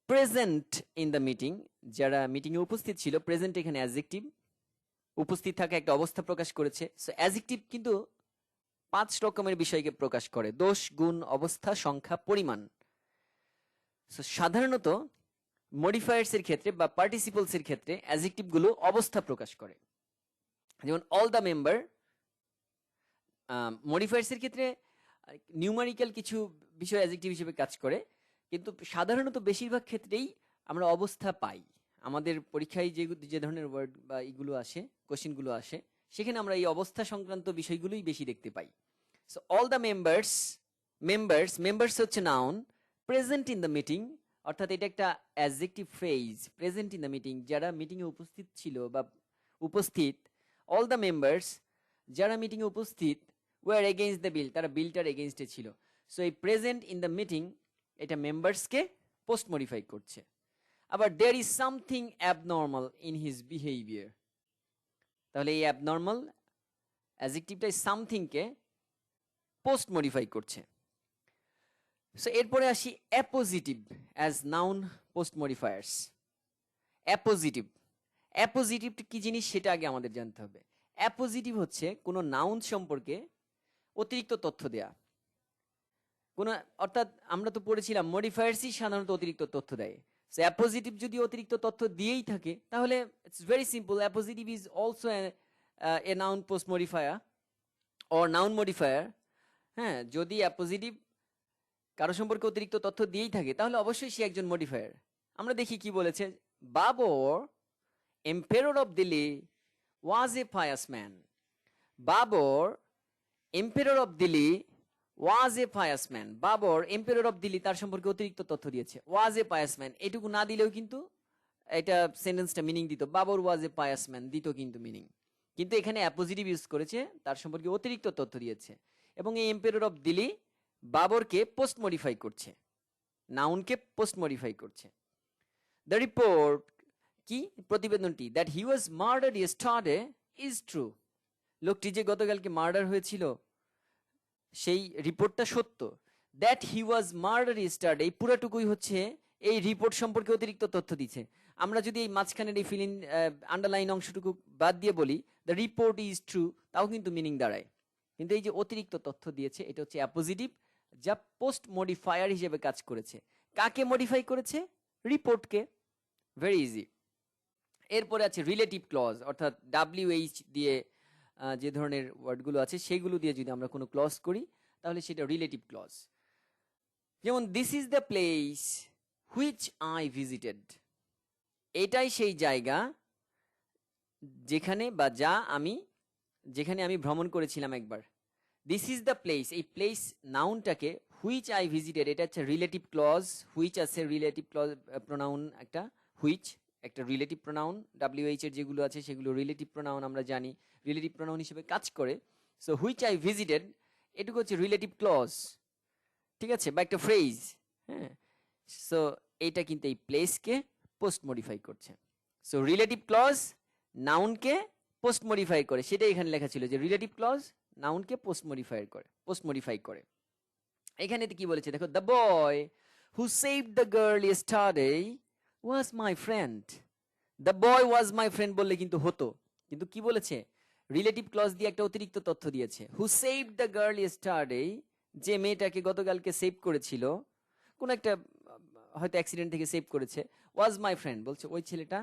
present in the meeting, যারা মিটিং এ উপস্থিত ছিল, প্রেজেন্ট এখানে অ্যাডজেক্টিভ, উপস্থিত থাকা একটা অবস্থা প্রকাশ করেছে। সো অ্যাডজেক্টিভ কিন্তু 5 রকমের বিষয়কে প্রকাশ করে: দোষ, গুণ, অবস্থা, সংখ্যা, পরিমাণ। সো সাধারণত মডিফায়ার্স এর ক্ষেত্রে বা পার্টিসিপলস এর ক্ষেত্রে অ্যাডজেক্টিভ গুলো অবস্থা প্রকাশ করে। যেমন অল দ্য মেম্বার। মডিফায়ার্স এর ক্ষেত্রে নিউমারিক্যাল কিছু বিষয় অ্যাডজেক্টিভ হিসেবে কাজ করে, কিন্তু সাধারণত বেশিরভাগ ক্ষেত্রেই আমরা অবস্থা পাই। আমাদের পরীক্ষায় যে ধরনের ওয়ার্ড বা এগুলো আসে, কোশ্চেনগুলো আসে, সেখানে আমরা এই অবস্থা সংক্রান্ত বিষয়গুলোই বেশি দেখতে পাই। সো অল দ্য মেম্বার্স হচ্ছে noun, present in the meeting, অর্থাৎ এটা একটা adjective phrase, present in the meeting, যারা মিটিংয়ে উপস্থিত ছিল বা উপস্থিত। অল দ্য মেম্বার্স, যারা মিটিংয়ে উপস্থিত, ওয়ার এগেইনস্ট দ্য বিল, তারা বিলটার এগেইনস্টে ছিল। সো এই প্রেজেন্ট ইন দ্য মিটিং এটা মেম্বার্সকে পোস্ট মডিফাই করছে। আবার there is something abnormal in his behaviour, তাহলে এই অ্যাবনর্মাল অ্যাডজেক্টিভটা সামথিংকে পোস্ট মডিফাই করছে। সো এরপরে আসি appositive as noun post modifiers. Appositive কি জিনিস সেটা আগে আমাদের জানতে হবে। অ্যাপোজিটিভ হচ্ছে কোনো নাউন সম্পর্কে অতিরিক্ত তথ্য দেয়া। অর্থাৎ আমরা তো পড়েছিলাম মডিফায়ার্সই সাধারণত অতিরিক্ত তথ্য দেয়। সো অ্যাপোজিটিভ যদি অতিরিক্ত তথ্য দিয়েই থাকে, তাহলে it's very simple, appositive is also a noun post modifier or noun modifier. হ্যাঁ, যদি অ্যাপোজিটিভ কারো সম্পর্কে অতিরিক্ত তথ্য দিয়েই থাকে, তাহলে অবশ্যই সে একজন মডিফায়ার। আমরা দেখি কি বলেছে, Babur emperor of Delhi was a pious man. Babur emperor of Delhi was a pious man. Babur emperor of Delhi, তার সম্পর্কে অতিরিক্ত তথ্য দিয়েছে। ওয়াজ এ পায়াস ম্যান এটুকু না দিলেও কিন্তু এটা সেন্টেন্সটা মিনিং দিত, বাবর ওয়াজ এ পায়াস ম্যান দিত কিন্তু মিনিং। কিন্তু এখানে অ্যাপোজিটিভ ইউজ করেছে, তার সম্পর্কে অতিরিক্ত তথ্য দিয়েছে, এবং এই এম্পেরর অফ দিল্লি বাবরকে পোস্ট মডিফাই করছে, নাউনকে পোস্ট মডিফাই করছে। দ্য রিপোর্ট কি, প্রতিবেদনটি, that he was murdered yesterday is true. লোকটি যে গতকালকে মার্ডার হয়েছিল সেই রিপোর্টটা সত্য। That he was murdered yesterday, এই পুরাটুকুই হচ্ছে এই রিপোর্ট সম্পর্কে অতিরিক্ত তথ্য দিচ্ছে। আমরা যদি এই মাঝখানের এই ফিলিং আন্ডারলাইন অংশটুকু বাদ দিয়ে বলি দ্য রিপোর্ট ইজ ট্রু, তাও কিন্তু মিনিং দাঁড়ায়। কিন্তু এই যে অতিরিক্ত তথ্য দিয়েছে, এটা হচ্ছে অ্যাপোজিটিভ, যা পোস্ট মডিফায়ার হিসেবে কাজ করেছে। কাকে মডিফাই করেছে? রিপোর্টকে। Very easy. এরপরে আছে রিলেটিভ ক্লজ, অর্থাৎ WH দিয়ে যে ধরনের ওয়ার্ডগুলো আছে সেগুলো দিয়ে যদি আমরা কোনো ক্লজ করি, তাহলে সেটা রিলেটিভ ক্লজ। যেমন this is the place which I visited, এটাই সেই জায়গা যেখানে বা যেখানে আমি ভ্রমণ করেছিলাম একবার। দিস ইজ দ্য প্লেস, এই প্লেস নাউনটাকে হুইচ আই ভিজিটেড, এটা হচ্ছে রিলেটিভ ক্লজ। হুইচ আছে রিলেটিভ ক্লজ প্রোনাউন, একটা হুইচ একটা রিলেটিভ প্রোনাউন। WH এর যেগুলো আছে সেগুলো রিলেটিভ প্রোনাউন, আমরা জানি রিলেটিভ প্রোনাউন হিসেবে কাজ করে। সো হুইচ আই ভিজিটেড এটুকু হচ্ছে রিলেটিভ ক্লজ, ঠিক আছে, বা একটা ফ্রেজ। হ্যাঁ, সো এইটা কিন্তু এই প্লেসকে পোস্ট মডিফাই করছে। সো রিলেটিভ ক্লজ নাউনকে পোস্ট মডিফাই করে, সেটাই এখানে লেখা ছিল যে রিলেটিভ ক্লজ নাউনকে পোস্ট মডিফাই করে। এখানে কি বলেছে দেখো, the boy who saved the girl yesterday was my friend. The boy was my friend বললে কিন্তু হতো, কিন্তু কি বলেছে, রিলেটিভ ক্লজ দিয়ে একটা অতিরিক্ত তথ্য দিয়েছে। হু সেভড দ্য গার্ল ইয়েস্টারডে, যে মেয়েটাকে গতকালকে সেভ করেছিল, কোন একটা হয়তো অ্যাক্সিডেন্ট থেকে সেভ করেছে। ওয়াজ মাই ফ্রেন্ড বলছে ওই ছেলেটা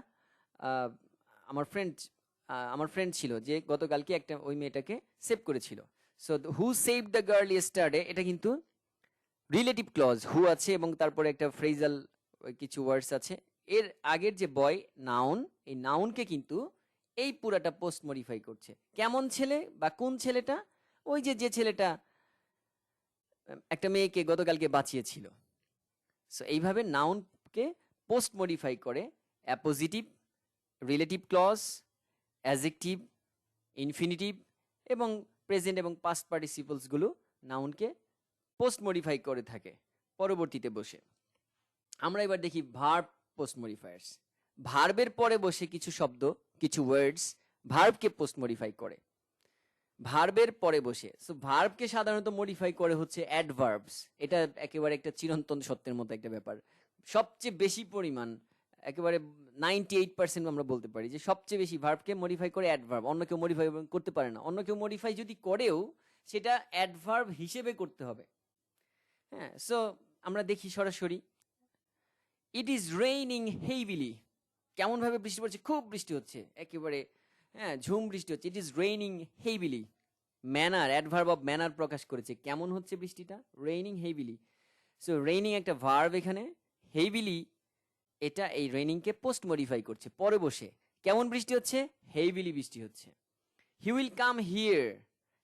আমার ফ্রেন্ড ছিল, যে গতকালকে একটা ওই মেয়েটাকে সেভ করেছিল। So who save the girl yesterday এটা কিন্তু রিলেটিভ ক্লজ, হু আছে এবং তারপরে একটা ফ্রেজাল কিছু ওয়ার্ডস আছে। এর আগের যে বয় নাউন, এই নাউনকে কিন্তু এই পুরাটা পোস্ট মডিফাই করছে। কেমন ছেলে বা কোন ছেলেটা? ওই যে ছেলেটা একটা মেয়েকে গতকালকে বাঁচিয়েছিল। সো এইভাবে নাউনকে পোস্ট মডিফাই করে appositive, relative clause, adjective, infinitive এবং প্রেজেন্ট এবং পাস্ট পার্টিসিপলসগুলো নাউনকে পোস্ট মডিফাই করে থাকে পরবর্তীতে বসে। আমরা এবার দেখি ভার্ব পোস্ট মডিফায়ার্স। ভার্বের পরে বসে কিছু শব্দ, কিছু ওয়ার্ডস ভার্বকে পোস্ট মডিফাই করে। ভার্বের পরে বসে, সো ভার্বকে সাধারণত মডিফাই করে হচ্ছে অ্যাডভার্বস। এটা একেবারে একটা চিরন্তন সত্যের মতো একটা ব্যাপার। সবচেয়ে বেশি পরিমাণ, একেবারে 98% আমরা বলতে পারি যে সবচেয়ে বেশি ভার্বকে মডিফাই করে অ্যাডভার্ব। অন্য কেউ মডিফাই করতে পারে না। অন্য কেউ মডিফাই যদি করেও সেটা অ্যাডভার্ব হিসেবে করতে হবে। হ্যাঁ, সো আমরা দেখি সরাসরি, ইট ইজ রেইনিং হেভিলি। কেমন ভাবে বৃষ্টি পড়ছে? খুব বৃষ্টি হচ্ছে, একেবারে হ্যাঁ ঝুম বৃষ্টি হচ্ছে। It is raining heavily. Manner, adverb of manner প্রকাশ করেছে। কেমন হচ্ছে বৃষ্টিটা? Raining heavily. সো রেইনিং একটা ভার্ব এখানে, হেভিলি এটা এই রেইনিংকে পোস্ট মডিফাই করছে, পরে বসে। কেমন বৃষ্টি হচ্ছে? হেভিলি বৃষ্টি হচ্ছে। He will come here,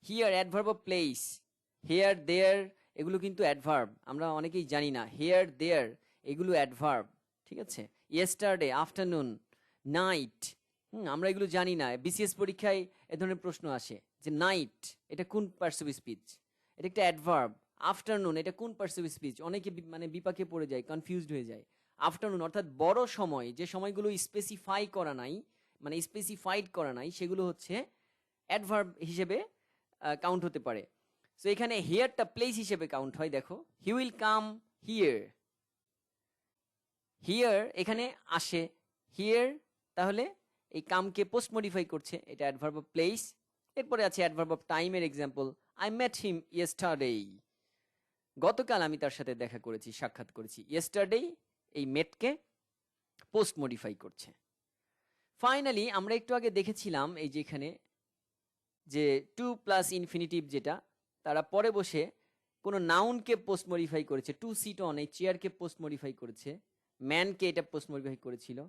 here adverb of place, here there এগুলো কিন্তু অ্যাডভার্ব, আমরা অনেকেই জানি না। হেয়ার দেয়ার এগুলো অ্যাডভার্ব, ঠিক আছে। ইয়েস্টারডে, আফটারনুন, নাইট, আমরা এগুলো জানি না। বিসিএস পরীক্ষায় এ ধরনের প্রশ্ন আসে যে নাইট এটা কোন পার্টস অফ স্পিচ, এটা একটা অ্যাডভার্ব। আফটারনুন এটা কোন পার্টস অফ স্পিচ, অনেকে মানে বিপাকে পড়ে যায়, কনফিউজড হয়ে যায়। আফটারনুন অর্থাৎ বড় সময়, যে সময়গুলো স্পেসিফাই করা নাই, মানে স্পেসিফাইড করা নাই, সেগুলো হচ্ছে অ্যাডভার্ব হিসেবে কাউন্ট হতে পারে। সো এখানে হিয়ারটা প্লেস হিসেবে কাউন্ট হয়। দেখো, he will come here, here এখানে আসে, হিয়ার তাহলে এই কামকে পোস্ট মডিফাই করছে, এটা অ্যাডভার্ব অফ প্লেস। এরপরে আছে অ্যাডভার্ব অফ টাইমের example, I met him yesterday, গতকাল আমি তার সাথে দেখা করেছি, সাক্ষাৎ করেছি। ইয়েস্টারডে এই মেটকে পোস্ট মডিফাই করছে। ফাইনালি আমরা একটু আগে দেখেছিলাম এই যে এখানে যে টু প্লাস ইনফিনিটিভ, যেটা তারা পরে বসে কোনো নাউনকে পোস্ট মডিফাই করেছে। টু সিট অন, এই চেয়ারকে পোস্ট মডিফাই করেছে, ম্যানকে এটা পোস্ট মডিফাই করেছিল।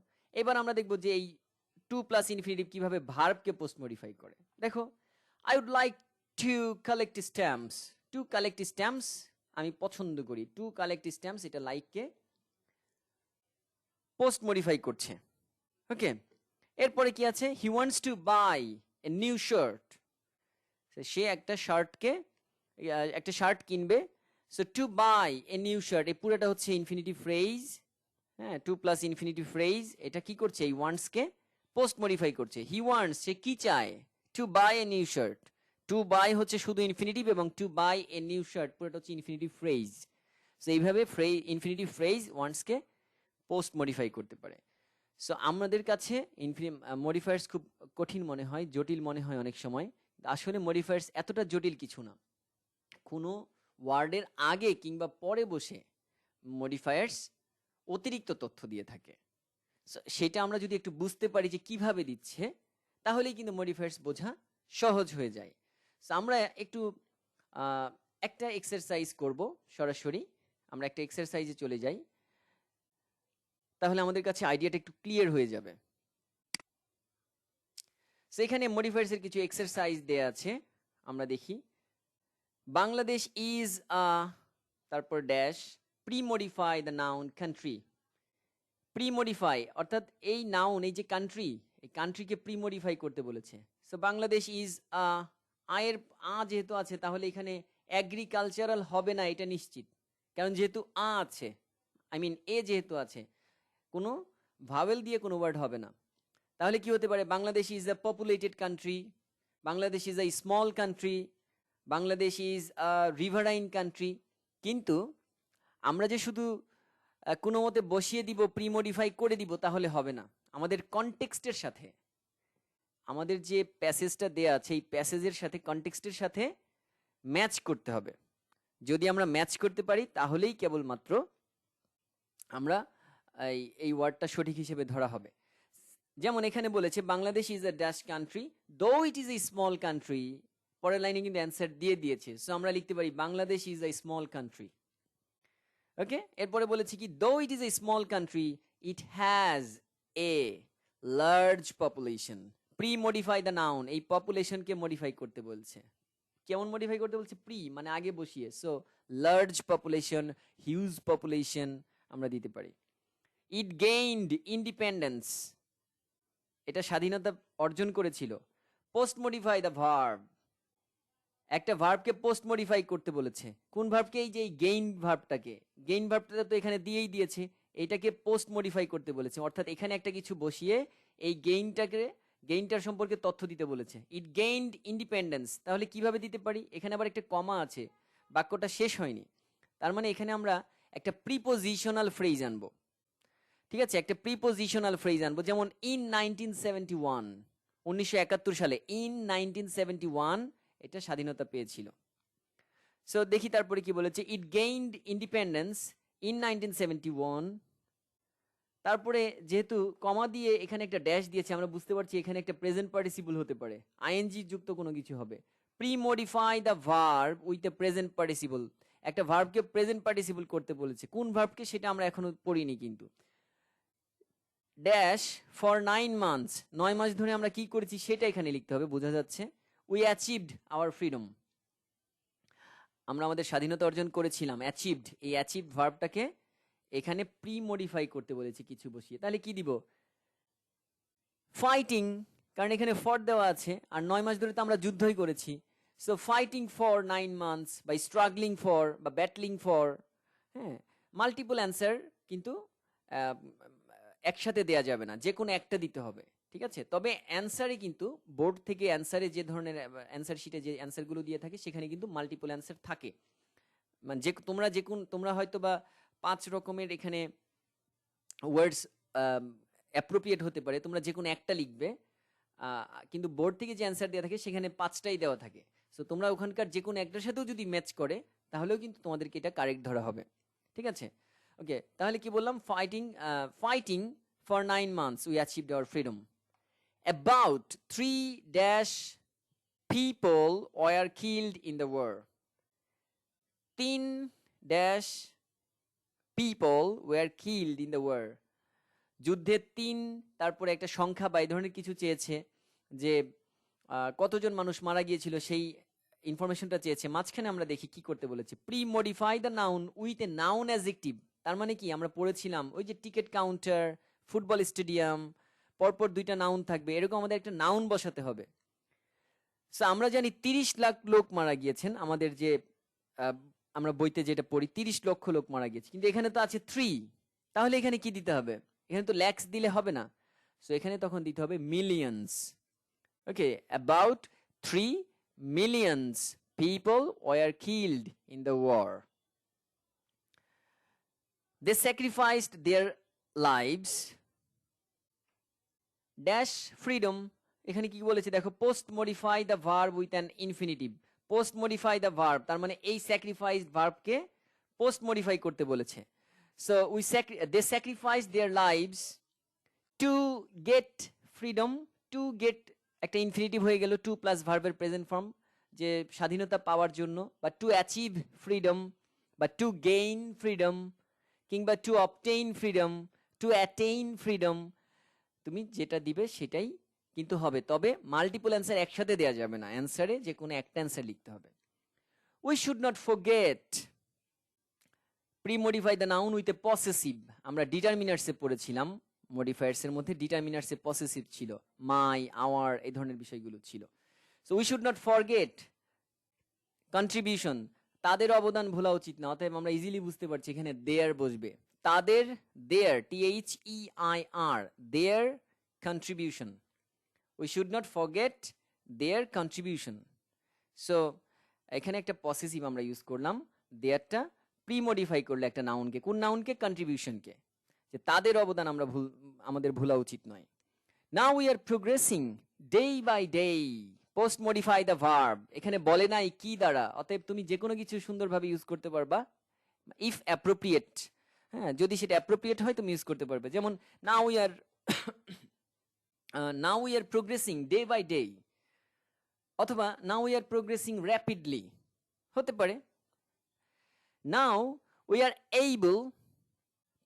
এবার আমরা দেখব যে এই টু প্লাস ইনফিনিটিভ কিভাবে ভার্বকে পোস্ট মডিফাই করে। দেখো, I would like to collect stamps, to collect stamps আমি পছন্দ করি, টু কালেক্ট স্ট্যাম্পস এটা লাইককে পোস্ট মডিফাই করছে। ওকে, এরপরে কি আছে? He wants to buy a new shirt, সে একটা শার্ট কিনবে। So to buy a new shirt, এই পুরোটা হচ্ছে ইনফিনিটিভ ফ্রেজ। হ্যাঁ, টু প্লাস ইনফিনিটিভ ফ্রেজ, এটা কি করছে? এই ওয়ান্টসকে পোস্ট মডিফাই করছে। হি ওয়ান্টস, সে কি চায়? To buy a new shirt, to buy হচ্ছে শুধু ইনফিনিটিভ, এবং to buy a new shirt পুরোটা হচ্ছে ইনফিনিটিভ ফ্রেজ। সো এইভাবে ইনফিনিটিভ ফ্রেজ ওয়ান্টসকে পোস্ট মডিফাই করতে পারে। সো আমাদের কাছে মডিফায়ার্স খুব কঠিন মনে হয়, জটিল মনে হয় অনেক সময়। আসলে মডিফায়ার্স এতটা জটিল কিছু না। কোনো ওয়ার্ডের আগে কিংবা পরে বসে মডিফায়ার্স অতিরিক্ত তথ্য দিয়ে থাকে। সেটা আমরা যদি একটু বুঝতে পারি যে কিভাবে দিচ্ছে, তাহলেই কিন্তু মডিফায়ার্স বোঝা সহজ হয়ে যায়। সো আমরা একটু একটা এক্সারসাইজ করব সরাসরি। আমরা একটা এক্সারসাইজে চলে যাই, তাহলে আমাদের কাছে আইডিয়াটা একটু ক্লিয়ার হয়ে যাবে। সো এখানে মডিফায়ার্স এর কিছু এক্সারসাইজ দেয়া আছে, আমরা দেখি। বাংলাদেশ ইজ তারপর dash pre-modify the noun country. Pre-modify অর্থাৎ এই নাউন, এই যে কান্ট্রি, এই কান্ট্রিকে প্রি-মডিফাই করতে বলেছে। সো বাংলাদেশ ইজ আয়ের যেহেতু আছে, তাহলে এখানে এগ্রিকালচারাল হবে না, এটা নিশ্চিত। কারণ যেহেতু আছে, আই মিন এ যেহেতু আছে, কোনো ভাওয়েল দিয়ে কোনো ওয়ার্ড হবে না। তাহলে কি হতে পারে? Bangladesh is a populated country, Bangladesh is a small country, Bangladesh is a riverine country. কিন্তু আমরা যে শুধু কোনো মতে বসিয়ে দিব, প্রিমডিফাই করে দিব, তাহলে হবে না। আমাদের কনটেক্সটের সাথে, আমাদের যে প্যাসেজটা দেয়া আছে, এই প্যাসেজের সাথে, কনটেক্সটের সাথে ম্যাচ করতে হবে। যদি আমরা ম্যাচ করতে পারি, তাহলেই কেবলমাত্র আমরা এই ওয়ার্ডটা সঠিক হিসেবে ধরা হবে। যেমন এখানে বলেছে Bangladesh is a dash country though it is a small country, পরের লাইনে কিন্তু অ্যান্সার দিয়ে দিয়েছে। সো আমরা লিখতে পারি Bangladesh is a small country. Okay, এরপরে বলেছে কি, though it is a small country it has a large population. Pre modify the noun, এই পপুলেশনকে মডিফাই করতে বলছে। কেমন মডিফাই করতে বলছে? প্রি মানে আগে বসিয়ে। So large population, huge population আমরা দিতে পারি। ইট গেইনড ইন্ডিপেন্ডেন্স, এটা স্বাধীনতা অর্জন করেছিল। পোস্ট মডিফাই দ্য ভার্ব, একটা ভার্বকে পোস্ট মডিফাই করতে বলেছে। কোন ভার্বকে? এই যে গেইন ভার্বটাকে, গেইন ভার্বটা তো এখানে দিয়েই দিয়েছে, এইটাকে পোস্ট মডিফাই করতে বলেছে। অর্থাৎ এখানে একটা কিছু বসিয়ে এই গেইনটার সম্পর্কে তথ্য দিতে বলেছে। ইট গেইনড ইন্ডিপেন্ডেন্স, তাহলে কিভাবে দিতে পারি? এখানে আবার একটা কমা আছে, বাক্যটা শেষ হয়নি। তার মানে এখানে আমরা একটা প্রিপোজিশনাল ফ্রেজ আনবো। ঠিক আছে, একটা প্রিপোজিশনাল ফ্রেজ আনবো। যেমন ইন 1971, 1971 সালে, ইন 1971 এটা স্বাধীনতা পেয়েছিল। সো দেখি তারপরে কি বলেছে, ইট গেইনড ইন্ডিপেন্ডেন্স ইন 1971। তারপরে যেহেতু কমা দিয়ে এখানে একটা ড্যাশ দিয়েছে, আমরা বুঝতে পারছি এখানে একটা প্রেজেন্ট পার্টিসিপল হতে পারে, আইএনজি যুক্ত কোনো কিছু হবে। Pre modify the verb with the present participle. একটা ভার্বকে প্রেজেন্ট পার্টিসিপল করতে বলেছে, কোন ভার্বকে সেটা আমরা এখনো পড়িনি কিন্তু। ড্যাশ ফর 9 মান্থস, 9 মাস ধরে আমরা কি করেছি সেটা এখানে লিখতে হবে, বোঝা যাচ্ছে। উই অ্যাচিভড আওয়ার ফ্রিডম, আমরা আমাদের স্বাধীনতা অর্জন করেছিলাম। অ্যাচিভড, এই অ্যাচিভড ভার্বটাকে এখানে প্রি মডিফাই করতে বলেছি কিছু বসিয়ে। তাহলে কি দিব? ফাইটিং, কারণ এখানে ফর দেওয়া আছে, আর 9 মাস ধরে তো আমরা যুদ্ধই করেছি। So fighting for 9 months, by struggling for বা ব্যাটলিং ফর। হ্যাঁ, মাল্টিপল অ্যান্সার কিন্তু একসাথে দেয়া যাবে না, যে কোনো একটা দিতে হবে, ঠিক আছে? তবে অ্যান্সারে কিন্তু বোর্ড থেকে অ্যান্সারে যে ধরনের অ্যান্সার শিটে যে অ্যান্সারগুলো দিয়ে থাকে সেখানে কিন্তু মাল্টিপল অ্যান্সার থাকে। মানে যে তোমরা হয়তো বা 5 রকমের এখানে ওয়ার্ডস অ্যাপ্রোপ্রিয়েট হতে পারে, তোমরা যে কোনো একটা লিখবে, কিন্তু বোর্ড থেকে যে অ্যান্সার দেওয়া থাকে সেখানে 5টাই দেওয়া থাকে। সো তোমরা ওখানকার যে কোনো একটার সাথেও যদি ম্যাচ করে তাহলেও কিন্তু তোমাদেরকে এটা কারেক্ট ধরা হবে, ঠিক আছে? ওকে, তাহলে কি বললাম? Fighting for 9 months we achieved our freedom. About 3 dash people were killed in the war. 3 dash people were killed in the war. যুদ্ধে 3 তারপরে একটা সংখ্যা বা এই ধরনের কিছু চেয়েছে, যে কতজন মানুষ মারা গিয়েছিল সেই ইনফরমেশনটা চেয়েছে। মাঝখানে আমরা দেখি কি করতে বলেছে, pre modify the noun with a noun adjective. তার মানে কি, আমরা পড়েছিলাম ওই যে টিকিট কাউন্টার, ফুটবল স্টেডিয়াম, পরপর 2টা নাউন থাকবে, এরকম আমাদের একটা নাউন বসাতে হবে। সো আমরা জানি 30 লাখ লোক মারা গিয়েছেন, আমাদের যে আমরা বইতে যেটা পড়ি 30 লক্ষ লোক মারা গিয়েছে, কিন্তু এখানে তো আছে 3, তাহলে এখানে কি দিতে হবে? এখানে তো ল্যাক্স দিলে হবে না, সো এখানে তখন দিতে হবে millions. Okay, about 3 millions people were killed in the war. They sacrificed their lives dash freedom. এখানে কি বলেছে দেখো, post modify the verb with an infinitive. Post modify the verb, তার মানে এই স্যাক্রিফাইসড ভার্বকে পোস্ট মডিফাই করতে বলেছে। So they sacrifice their lives to get freedom. To get একটা ইনফিনিটিভ হয়ে গেল, টু প্লাস ভার্বের প্রেজেন্ট ফর্ম, যে স্বাধীনতা পাওয়ার জন্য, বা টু অ্যাচিভ ফ্রিডম, বা টু গেইন ফ্রিডম, কিংবা to obtain freedom, to attain freedom. তুমি যেটা দিবে সেটাই কিন্তু হবে, তবে মাল্টিপল অ্যান্সার একসাথে দেওয়া যাবে না, অ্যান্সারে যে কোনো একটা অ্যান্সার লিখতে হবে। We should not forget pre modify the noun with a possessive. আমরা ডিটারমিনার্সে পড়েছিলাম, মডিফায়ার্স এর মধ্যে ডিটারমিনার্সে পসেসিভ ছিল, মাই, আওয়ার, এই ধরনের বিষয়গুলো ছিল। So we should not forget contribution, তাদের অবদান ভোলা উচিত না। অতএব আমরা ইজিলি বুঝতে পারছি এখানে দেয়ার বসবে, তাদের, দেয়ার, THEIR, there contribution. We should not forget there contribution. So এখানে একটা পসেসিভ আমরা ইউজ করলাম, দেয়ারটা প্রি মডিফাই করলে একটা নাউনকে, কোন নাউনকে? কন্ট্রিবিউশনকে, যে তাদের অবদান আমাদের ভোলা উচিত নয়। Now we are progressing day by day, post modify the verb. এখানে বলে নাই কি দ্বারা, অতএব তুমি যে কোনো কিছু সুন্দরভাবে ইউজ করতে পারবা ইফ অ্যাপ্রোপ্রিয়েট। হ্যাঁ, যদি সেটা অ্যাপ্রোপ্রিয়েট হয় তুমি ইউজ করতে পারবে। যেমন now we are progressing day by day, অথবা now we are progressing rapidly হতে পারে। Now we are able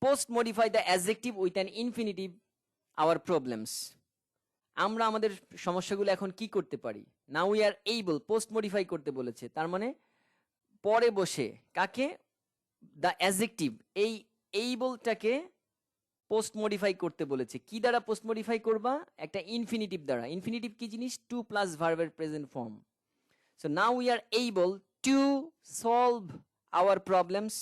post modify the adjective with an infinitive our problems. আমরা আমাদের সমস্যাগুলো এখন কি করতে পারি? Now we are able, post modify করতে বলেছে, তার মানে পরে বসে, কাকে? দ্য অ্যাডজেক্টিভ, এই এইবলটাকে পোস্ট মডিফাই করতে বলেছে। কি দ্বারা পোস্ট মডিফাই করবা? একটা ইনফিনিটিভ দ্বারা। ইনফিনিটিভ কি জিনিস? টু প্লাস ভার্বের present form. So now we are able to solve hour problems.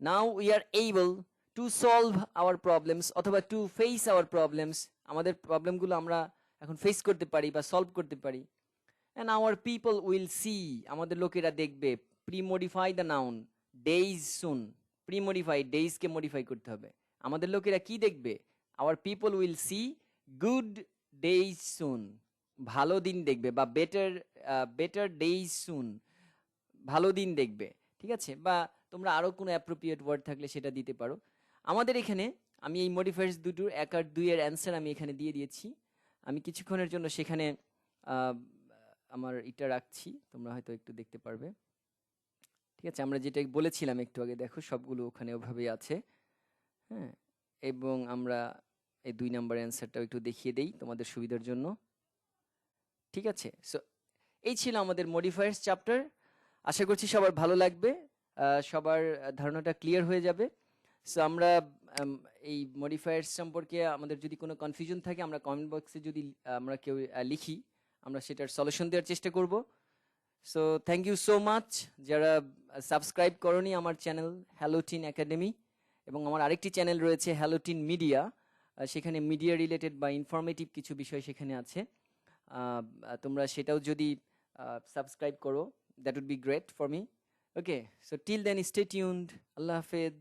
Now we are able to solve hour problems, অথবা টু ফেস আওয়ার প্রবলেমস, আমাদের প্রবলেমগুলো আমরা এখন ফেস করতে পারি বা সলভ করতে পারি। And our people will see, আমাদের লোকেরা দেখবে। Pre modify the noun days soon. Pre modify, ডেইজকে মডিফাই করতে হবে। আমাদের লোকেরা কি দেখবে? Our people will see good days soon, ভালো দিন দেখবে, বা বেটার ডেইজ সুন, ভালো দিন দেখবে, ঠিক আছে? বা তোমরা আরো কোনো অ্যাপ্রোপ্রিয়েট ওয়ার্ড থাকলে সেটা দিতে পারো। আমাদের এখানে আমি এই মডিফায়ার্স দুটোর 1 আর 2 এর অ্যান্সার আমি এখানে দিয়ে দিয়েছি। আমি কিছুক্ষণের জন্য সেখানে আমার এটা রাখছি, তোমরা হয়তো একটু দেখতে পারবে। ঠিক আছে, আমরা যেটা বলেছিলাম একটু আগে, দেখো সবগুলো ওখানে ওভাবেই আছে। হ্যাঁ, এবং আমরা এই 2 নাম্বার অ্যান্সারটাও একটু দেখিয়ে দেই তোমাদের সুবিধার জন্য। ঠিক আছে, সো এই ছিল আমাদের মডিফায়ার্স চ্যাপ্টার। আশা করছি সবার ভালো লাগবে, সবার ধারণাটা ক্লিয়ার হয়ে যাবে। সো আমরা আম, এই মডিফায়ার্স সম্পর্কে আমাদের যদি কোনো কনফিউশন থাকে, আমরা কমেন্ট বক্সে যদি আমরা কেউ লিখি, আমরা সেটার সলিউশন দেওয়ার চেষ্টা করব। So thank you so much যারা সাবস্ক্রাইব করনি আমার চ্যানেল হ্যালোটিন একাডেমি, এবং আমার আরেকটি চ্যানেল রয়েছে হ্যালোটিন মিডিয়া, সেখানে মিডিয়া রিলেটেড বা ইনফরমেটিভ কিছু বিষয় সেখানে আছে। তোমরা সেটাও যদি সাবস্ক্রাইব করো, that would be great for me. Okay, so till then stay tuned. আল্লাহ হাফেজ।